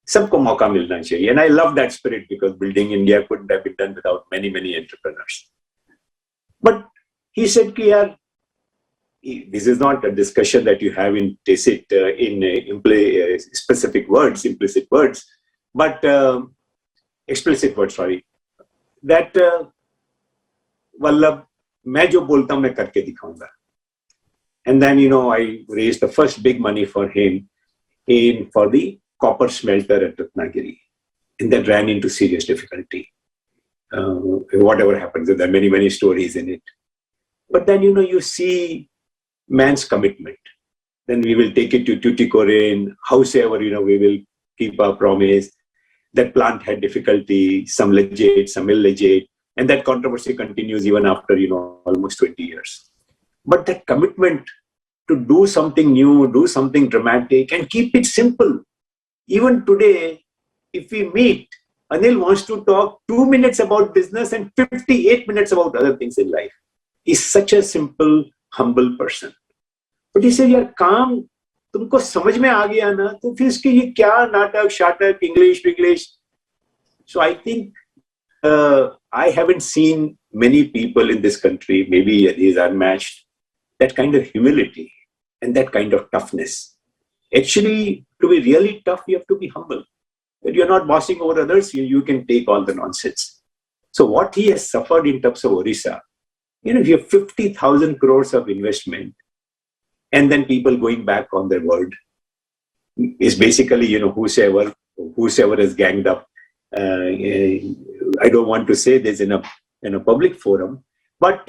Sabko mauka milna chahiye. And I love that spirit, because building India couldn't have been done without many, many entrepreneurs. But he said, ki yaar, this is not a discussion that you have in tacit, specific words, implicit words, but explicit words, sorry. That Vallabh, मैं जो बोलता हूं मैं करके दिखाऊंगा. And then, I raised the first big money for him for the copper smelter at Ratnagiri. And that ran into serious difficulty. Whatever happens, there are many, many stories in it. But then, you see man's commitment. Then we will take it to Tuticorin, howsoever, we will keep our promise. That plant had difficulty, some legit, some illegit. And that controversy continues even after, almost 20 years. But that commitment to do something new, do something dramatic, and keep it simple. Even today, if we meet, Anil wants to talk 2 minutes about business and 58 minutes about other things in life. He's such a simple, humble person. But he said, yaar, काम तुमको समझ में आ गया ना, तो फिर इसके ये क्या नाटक, शाटक, English. So I think I haven't seen many people in this country, maybe these are unmatched, that kind of humility and that kind of toughness. Actually, to be really tough, you have to be humble. That you're not bossing over others, you can take all the nonsense. So what he has suffered in terms of Orissa, if you have 50,000 crores of investment, and then people going back on their word, is basically, whosoever is ganged up. I don't want to say this in a public forum, but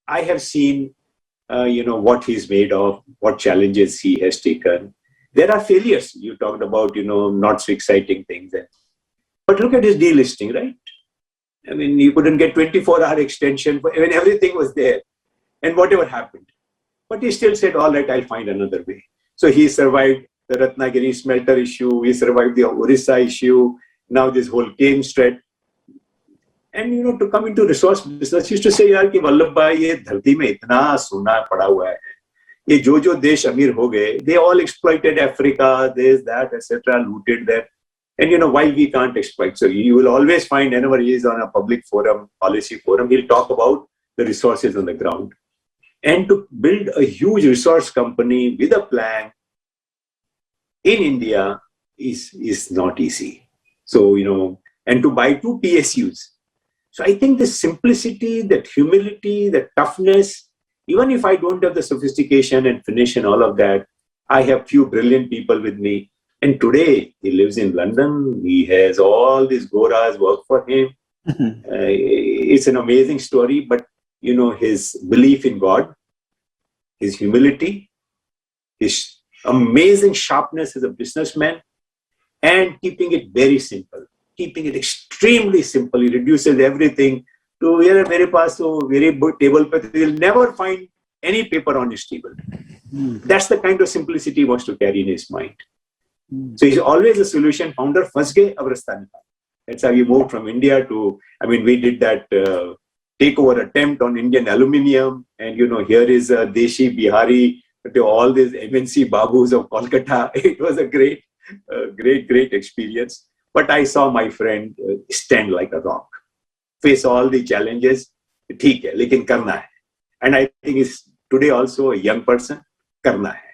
I have seen, what he's made of, what challenges he has taken. There are failures. You talked about, not so exciting things. But look at his delisting, right? I mean, you couldn't get 24-hour extension when everything was there. And whatever happened. But he still said, all right, I'll find another way. So he survived the Ratnagiri smelter issue. He survived the Orissa issue. Now this whole cane threat. And, to come into resource business, he used to say, yaar, ki Vallabh bhai, ye dharti mein itna sona pada hua hai. Ye jo desh amir ho gaye, they all exploited Africa, this, that, etc., looted them. And, why we can't exploit? So you will always find, whenever he is on a public forum, policy forum, he'll talk about the resources on the ground. And to build a huge resource company with a plan in India is not easy. So, and to buy 2 PSUs. So I think the simplicity, that humility, that toughness, even if I don't have the sophistication and finish and all of that, I have few brilliant people with me. And today he lives in London. He has all these Goras work for him. It's an amazing story, but his belief in God, his humility, his amazing sharpness as a businessman, and keeping it very simple, keeping it extremely simple. He reduces everything to mere paas so very good table, but you'll never find any paper on his table. That's the kind of simplicity he wants to carry in his mind. So he's always a solution founder. First day, Avrastani. That's how we moved from India to, we did that takeover attempt on Indian aluminium. And, here is Deshi, Bihari, all these MNC Babus of Kolkata. It was a great experience. But I saw my friend stand like a rock. face all the challenges. ठीक है, लेकिन करना है. And I think it's today also a young person, करना है.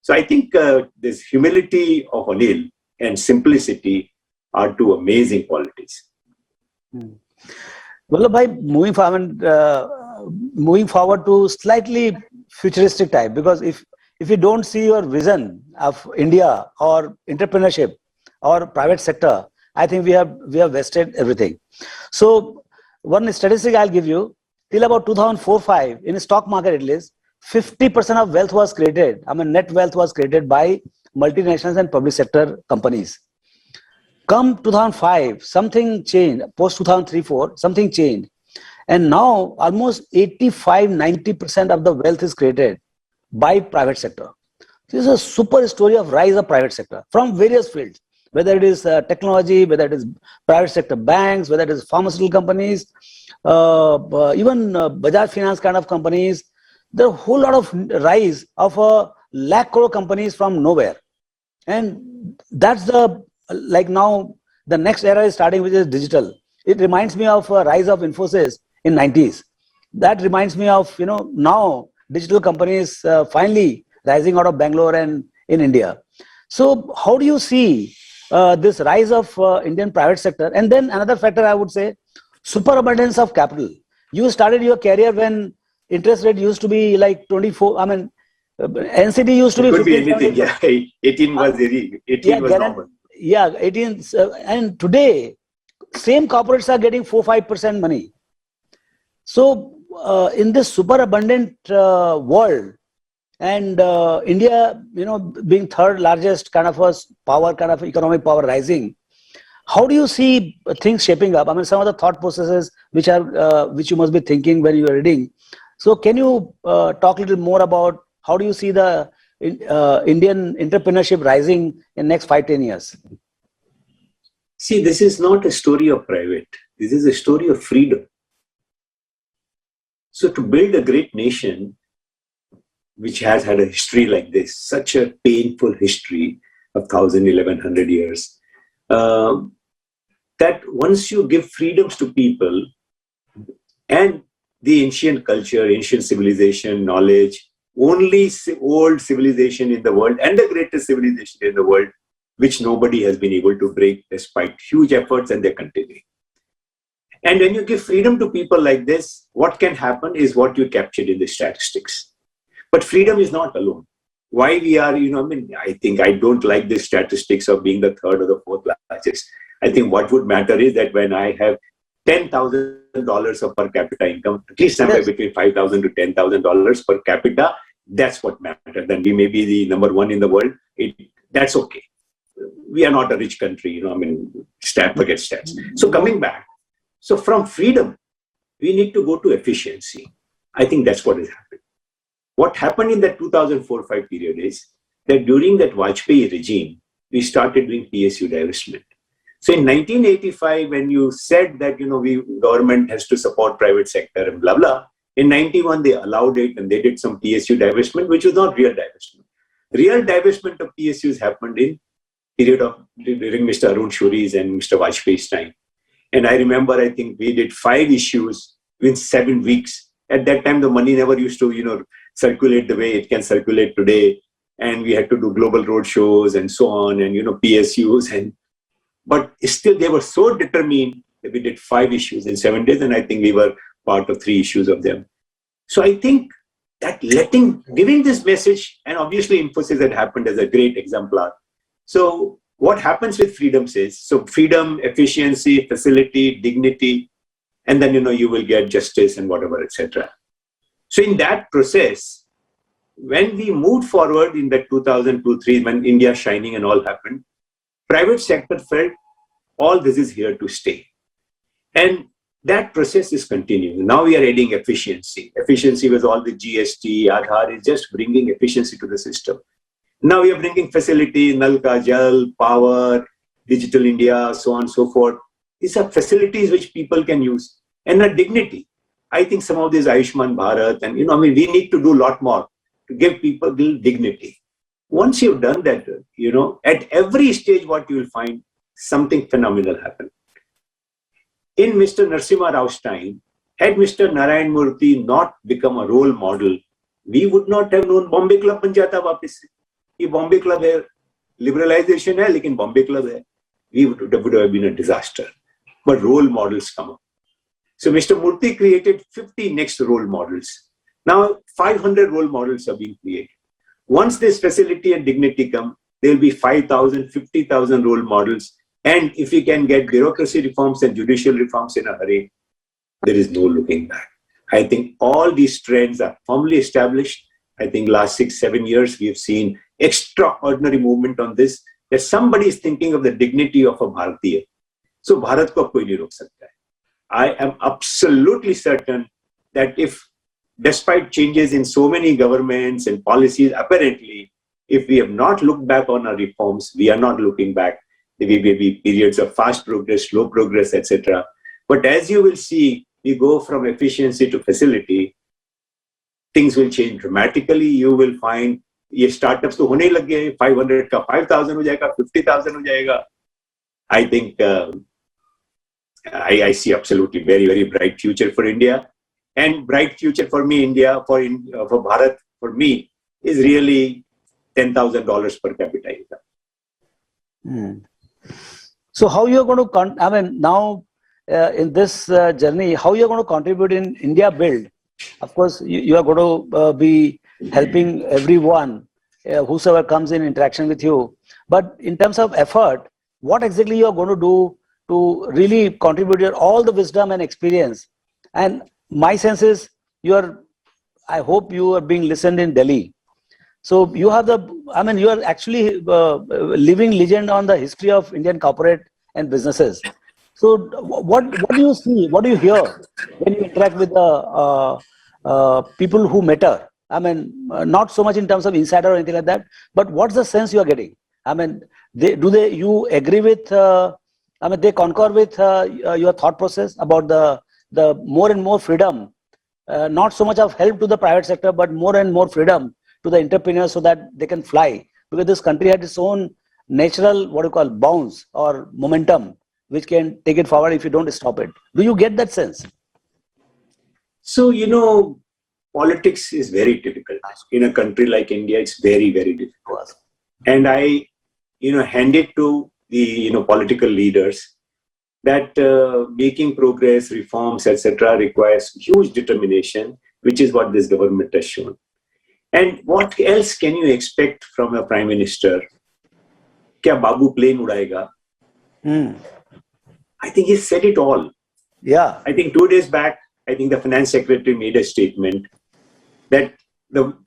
So I think this humility of Anil and simplicity are two amazing qualities. Vallabh, moving forward to slightly futuristic type, because if you don't see your vision of India or entrepreneurship or private sector, I think we have wasted everything. So one statistic I'll give you, till about 2004-5, in the stock market at least, 50% of wealth was created, net wealth was created by multinationals and public sector companies. Come 2005, something changed. Post 2003-4, something changed. And now almost 85-90% of the wealth is created by private sector. This is a super story of rise of private sector from various fields, whether it is technology, whether it is private sector banks, whether it is pharmaceutical companies, even Bajaj Finance kind of companies. There are a whole lot of rise of a lakh crore companies from nowhere. And that's like now the next era is starting, which is digital. It reminds me of a rise of Infosys in 90s. That reminds me of, now digital companies finally rising out of Bangalore and in India. So how do you see this rise of Indian private sector? And then another factor I would say, superabundance of capital. You started your career when interest rate used to be like 24. NCD used to be. It could be anything. Yeah, 18 was normal. Yeah, 18. And today, same corporates are getting 4-5% money. So in this super abundant world, and India, being third largest kind of economic power rising, how do you see things shaping up? Some of the thought processes which you must be thinking when you are reading. So can you talk a little more about how do you see the Indian entrepreneurship rising in next 5-10 years? See, this is not a story of private. This is a story of freedom. So to build a great nation, which has had a history like this, such a painful history of 1,000, 1,100 years, that once you give freedoms to people and the ancient culture, ancient civilization, knowledge, only old civilization in the world and the greatest civilization in the world, which nobody has been able to break despite huge efforts, and they're continuing. And when you give freedom to people like this, what can happen is what you captured in the statistics. But freedom is not alone. Why we are, I think I don't like the statistics of being the third or the fourth largest. I think what would matter is that when I have $10,000 of per capita income, at least somewhere between $5,000 to $10,000 per capita, that's what matters. Then we may be the number one in the world. That's okay. We are not a rich country, forget stats. So coming back, so from freedom, we need to go to efficiency. I think that's what has happened. What happened in that 2004-5 period is that during that Vajpayee regime, we started doing PSU divestment. So in 1985, when you said that, government has to support private sector and blah, blah, in 91, they allowed it and they did some PSU divestment, which was not real divestment. Real divestment of PSUs happened in period of during Mr. Arun Shuri's and Mr. Vajpayee's time. And I remember, I think we did 5 issues within 7 weeks. At that time, the money never used to, circulate the way it can circulate today. And we had to do global road shows and so on, and, PSUs. But still, they were so determined that we did 5 issues in 7 days. And I think we were part of 3 issues of them. So I think that giving this message, and obviously Infosys had happened as a great exemplar. So what happens with freedoms is, so freedom, efficiency, facility, dignity, and then, you will get justice and whatever, etc. So in that process, when we moved forward in the 2002-3, when India Shining and all happened, private sector felt all this is here to stay. And that process is continuing. Now we are adding efficiency. Efficiency with all the GST, Aadhaar is just bringing efficiency to the system. Now we are bringing facility, Nalka, Jal, power, digital India, so on and so forth. These are facilities which people can use. And a dignity. I think some of these Ayushman Bharat and, we need to do a lot more to give people dignity. Once you've done that, at every stage, what you will find, something phenomenal happen. in Mr. Narasimha Rao's time, had Mr. Narayan Murthy not become a role model, we would not have known Bombay Club बन जाता वापस से. ये Bombay Club है, liberalization है, लेकिन Bombay Club है. We would have been a disaster. But role models come up. So Mr. Murthy created 50 next role models. Now 500 role models are being created. Once this facility and dignity come, there will be 5,000, 50,000 role models. And if we can get bureaucracy reforms and judicial reforms in a hurry, there is no looking back. I think all these trends are firmly established. I think last 6-7 years, we have seen extraordinary movement on this, that somebody is thinking of the dignity of a Bharatiya. So Bharat ko koi nahi rok sakta hai. I am absolutely certain that if, despite changes in so many governments and policies, apparently, if we have not looked back on our reforms, we are not looking back. There may be periods of fast progress, slow progress, etc. But as you will see, we go from efficiency to facility, things will change dramatically. You will find ये startups तो होने लग गए, 500 का 5,000 हो जाएगा, 50,000 हो जाएगा. I think I see absolutely very, very bright future for India, and bright future for me, India, for Bharat, for me, is really $10,000 per capita income. So how you are going to, now in this journey, how you are going to contribute in India Build? Of course, you are going to be helping everyone, whosoever comes in interaction with you. But in terms of effort, what exactly you are going to do to really contribute your all the wisdom and experience? And my sense is I hope you are being listened in Delhi. So you have you are actually living legend on the history of Indian corporate and businesses. So what do you see? What do you hear when you interact with the people who matter? Not so much in terms of insider or anything like that, but what's the sense you are getting? You agree with, they concur with your thought process about the more and more freedom, not so much of help to the private sector, but more and more freedom to the entrepreneurs so that they can fly, because this country had its own natural, bounce or momentum, which can take it forward if you don't stop it. Do you get that sense? So, politics is very difficult. In a country like India, it's very, very difficult. And I, hand it to the, political leaders that making progress, reforms, etc. requires huge determination, which is what this government has shown. And what else can you expect from a prime minister? Kya Babu plane udaega? I think he said it all. Yeah. I think 2 days back, I think the finance secretary made a statement that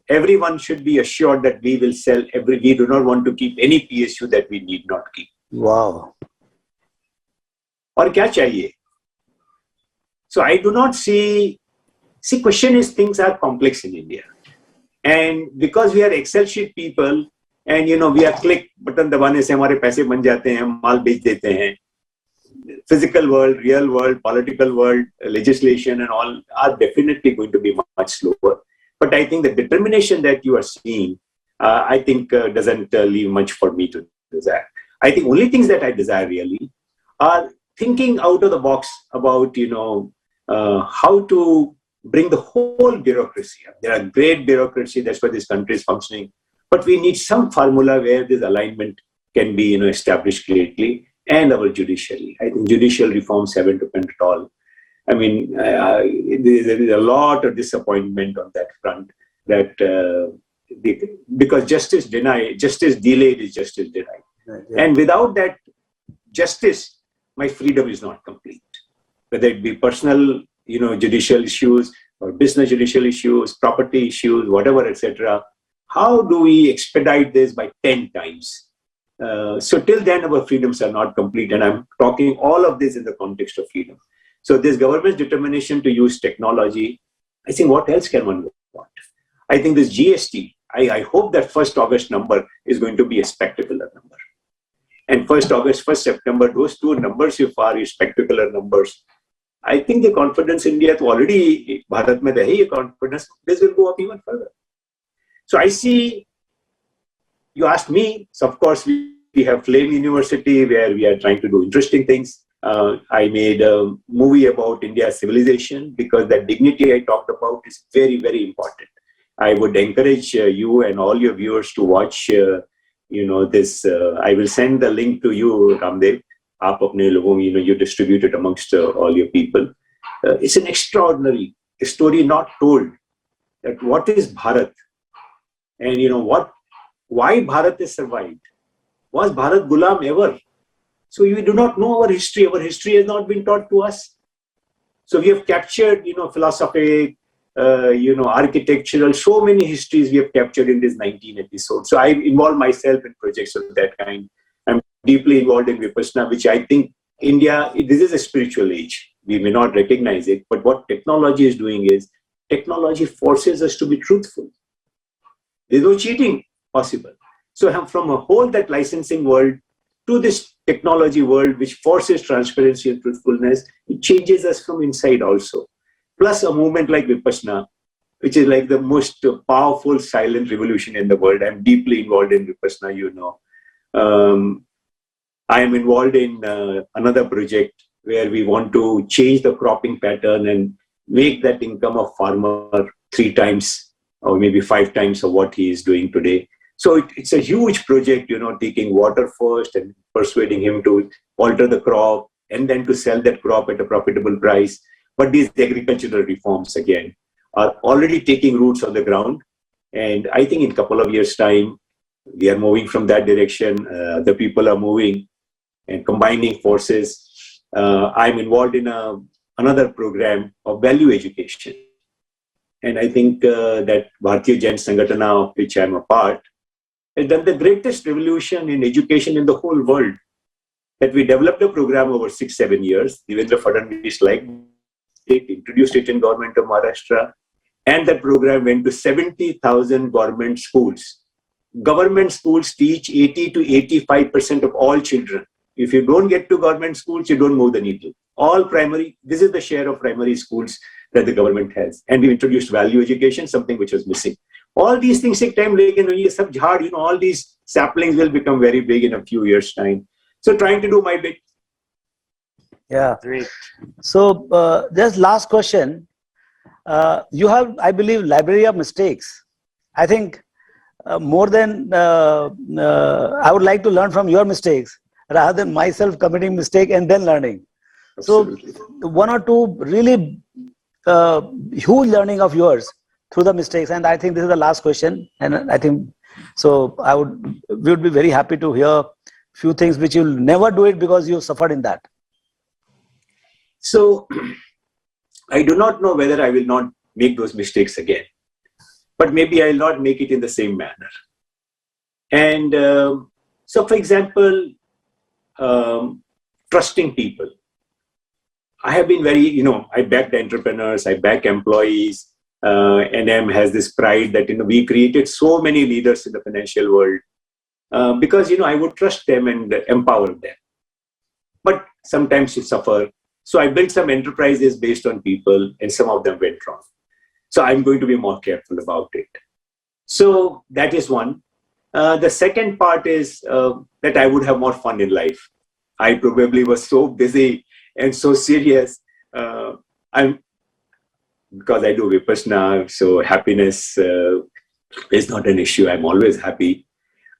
everyone should be assured that we will sell we do not want to keep any PSU that we need not keep. Wow. Aur kya chahiye? So I do not see, question is things are complex in India. And because we are Excel sheet people, and we are click button dabane se hamare paise ban jate hain, maal bech dete hain. Physical world, real world, political world, legislation and all are definitely going to be much slower. But I think the determination that you are seeing, I think doesn't leave much for me to desire. I think only things that I desire really are thinking out of the box about, how to bring the whole bureaucracy up. There are great bureaucracy, that's why this country is functioning. But we need some formula where this alignment can be, established clearly, and our judiciary. I think judicial reforms haven't happened at all. There is a lot of disappointment on that front, that because justice delayed is justice denied. Yeah. And without that justice, my freedom is not complete. Whether it be personal, judicial issues or business judicial issues, property issues, whatever, etc. How do we expedite this by 10 times? So till then, our freedoms are not complete. And I'm talking all of this in the context of freedom. So this government's determination to use technology, I think what else can one want? I think this GST, I hope that 1st August number is going to be a spectacular number. And 1st August, 1st September, those two numbers, if are spectacular numbers, I think the confidence in India, already Bharat mein rahi confidence, this will go up even further. So I see, you asked me, so of course we have Flame University where we are trying to do interesting things. I made a movie about India's civilization because that dignity I talked about is very, very important. I would encourage you and all your viewers to watch, this. I will send the link to you, Ramdev. आप अपने लोगों, you distribute it amongst all your people. It's an extraordinary story not told. That what is Bharat, and why Bharat has survived. Was Bharat Gulam ever? So we do not know our history. Our history has not been taught to us. So we have captured, philosophic, architectural, so many histories we have captured in this 19 episodes. So I involve myself in projects of that kind. I'm deeply involved in Vipassana, which I think India, this is a spiritual age. We may not recognize it, but what technology is doing is, technology forces us to be truthful. There's no cheating possible. So from a whole that licensing world to this technology world, which forces transparency and truthfulness, it changes us from inside also. Plus a movement like Vipassana, which is like the most powerful silent revolution in the world. I'm deeply involved in Vipassana, I am involved in another project where we want to change the cropping pattern and make that income of farmer 3 times or maybe 5 times of what he is doing today. So it's a huge project, taking water first and persuading him to alter the crop and then to sell that crop at a profitable price. But these agricultural reforms, again, are already taking roots on the ground. And I think in a couple of years' time, we are moving from that direction. The people are moving and combining forces. I'm involved in another program of value education. And I think that Bharatiya Jain Sangatana, of which I'm a part, has done the greatest revolution in education in the whole world. That we developed a program over 6-7 years. Devendra Fadnavis liked it, introduced it in government of Maharashtra, and that program went to 70,000 government schools. Government schools teach 80 to 85% of all children. If you don't get to government schools, you don't move the needle. All primary, this is the share of primary schools that the government has. And we introduced value education, something which was missing. All these things take time, all these saplings will become very big in a few years' time. So trying to do my bit. Yeah. Great. So just last question. You have, I believe, library of mistakes. I think more than I would like to learn from your mistakes rather than myself committing mistake and then learning. Absolutely. So 1 or 2 really huge learning of yours through the mistakes. And I think this is the last question. And I think, so we would be very happy to hear few things which you'll never do it because you suffered in that. So I do not know whether I will not make those mistakes again, but maybe I will not make it in the same manner. And so, for example, trusting people. I have been very, I back the entrepreneurs, I back employees. NM has this pride that, we created so many leaders in the financial world because, I would trust them and empower them. But sometimes you suffer. So I built some enterprises based on people and some of them went wrong. So I'm going to be more careful about it. So that is one. The second part is that I would have more fun in life. I probably was so busy and so serious. Because I do Vipassana, so happiness is not an issue. I'm always happy.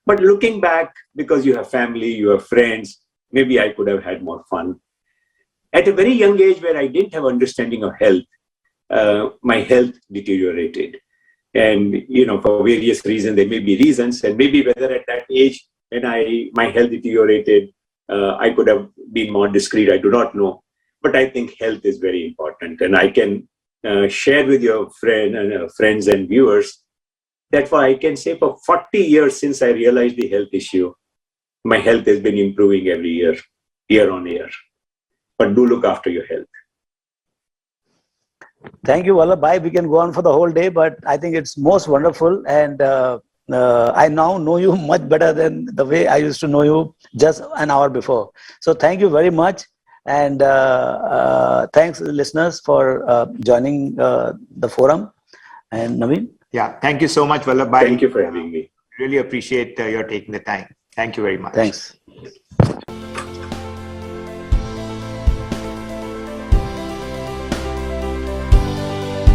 But looking back, because you have family, you have friends, maybe I could have had more fun. At a very young age where I didn't have understanding of health, my health deteriorated. And, for various reasons, there may be reasons, and maybe whether at that age when my health deteriorated, I could have been more discreet, I do not know. But I think health is very important. And I can share with your friends and viewers that I can say for 40 years since I realized the health issue, my health has been improving every year, year on year. But do look after your health. Thank you, Vallabh Bhai. We can go on for the whole day, but I think it's most wonderful. And I now know you much better than the way I used to know you just an hour before. So thank you very much. And thanks, listeners, for joining the forum. And Navin? Yeah, thank you so much, Vallabh Bhai. Thank you for having me. Really appreciate your taking the time. Thank you very much. Thanks.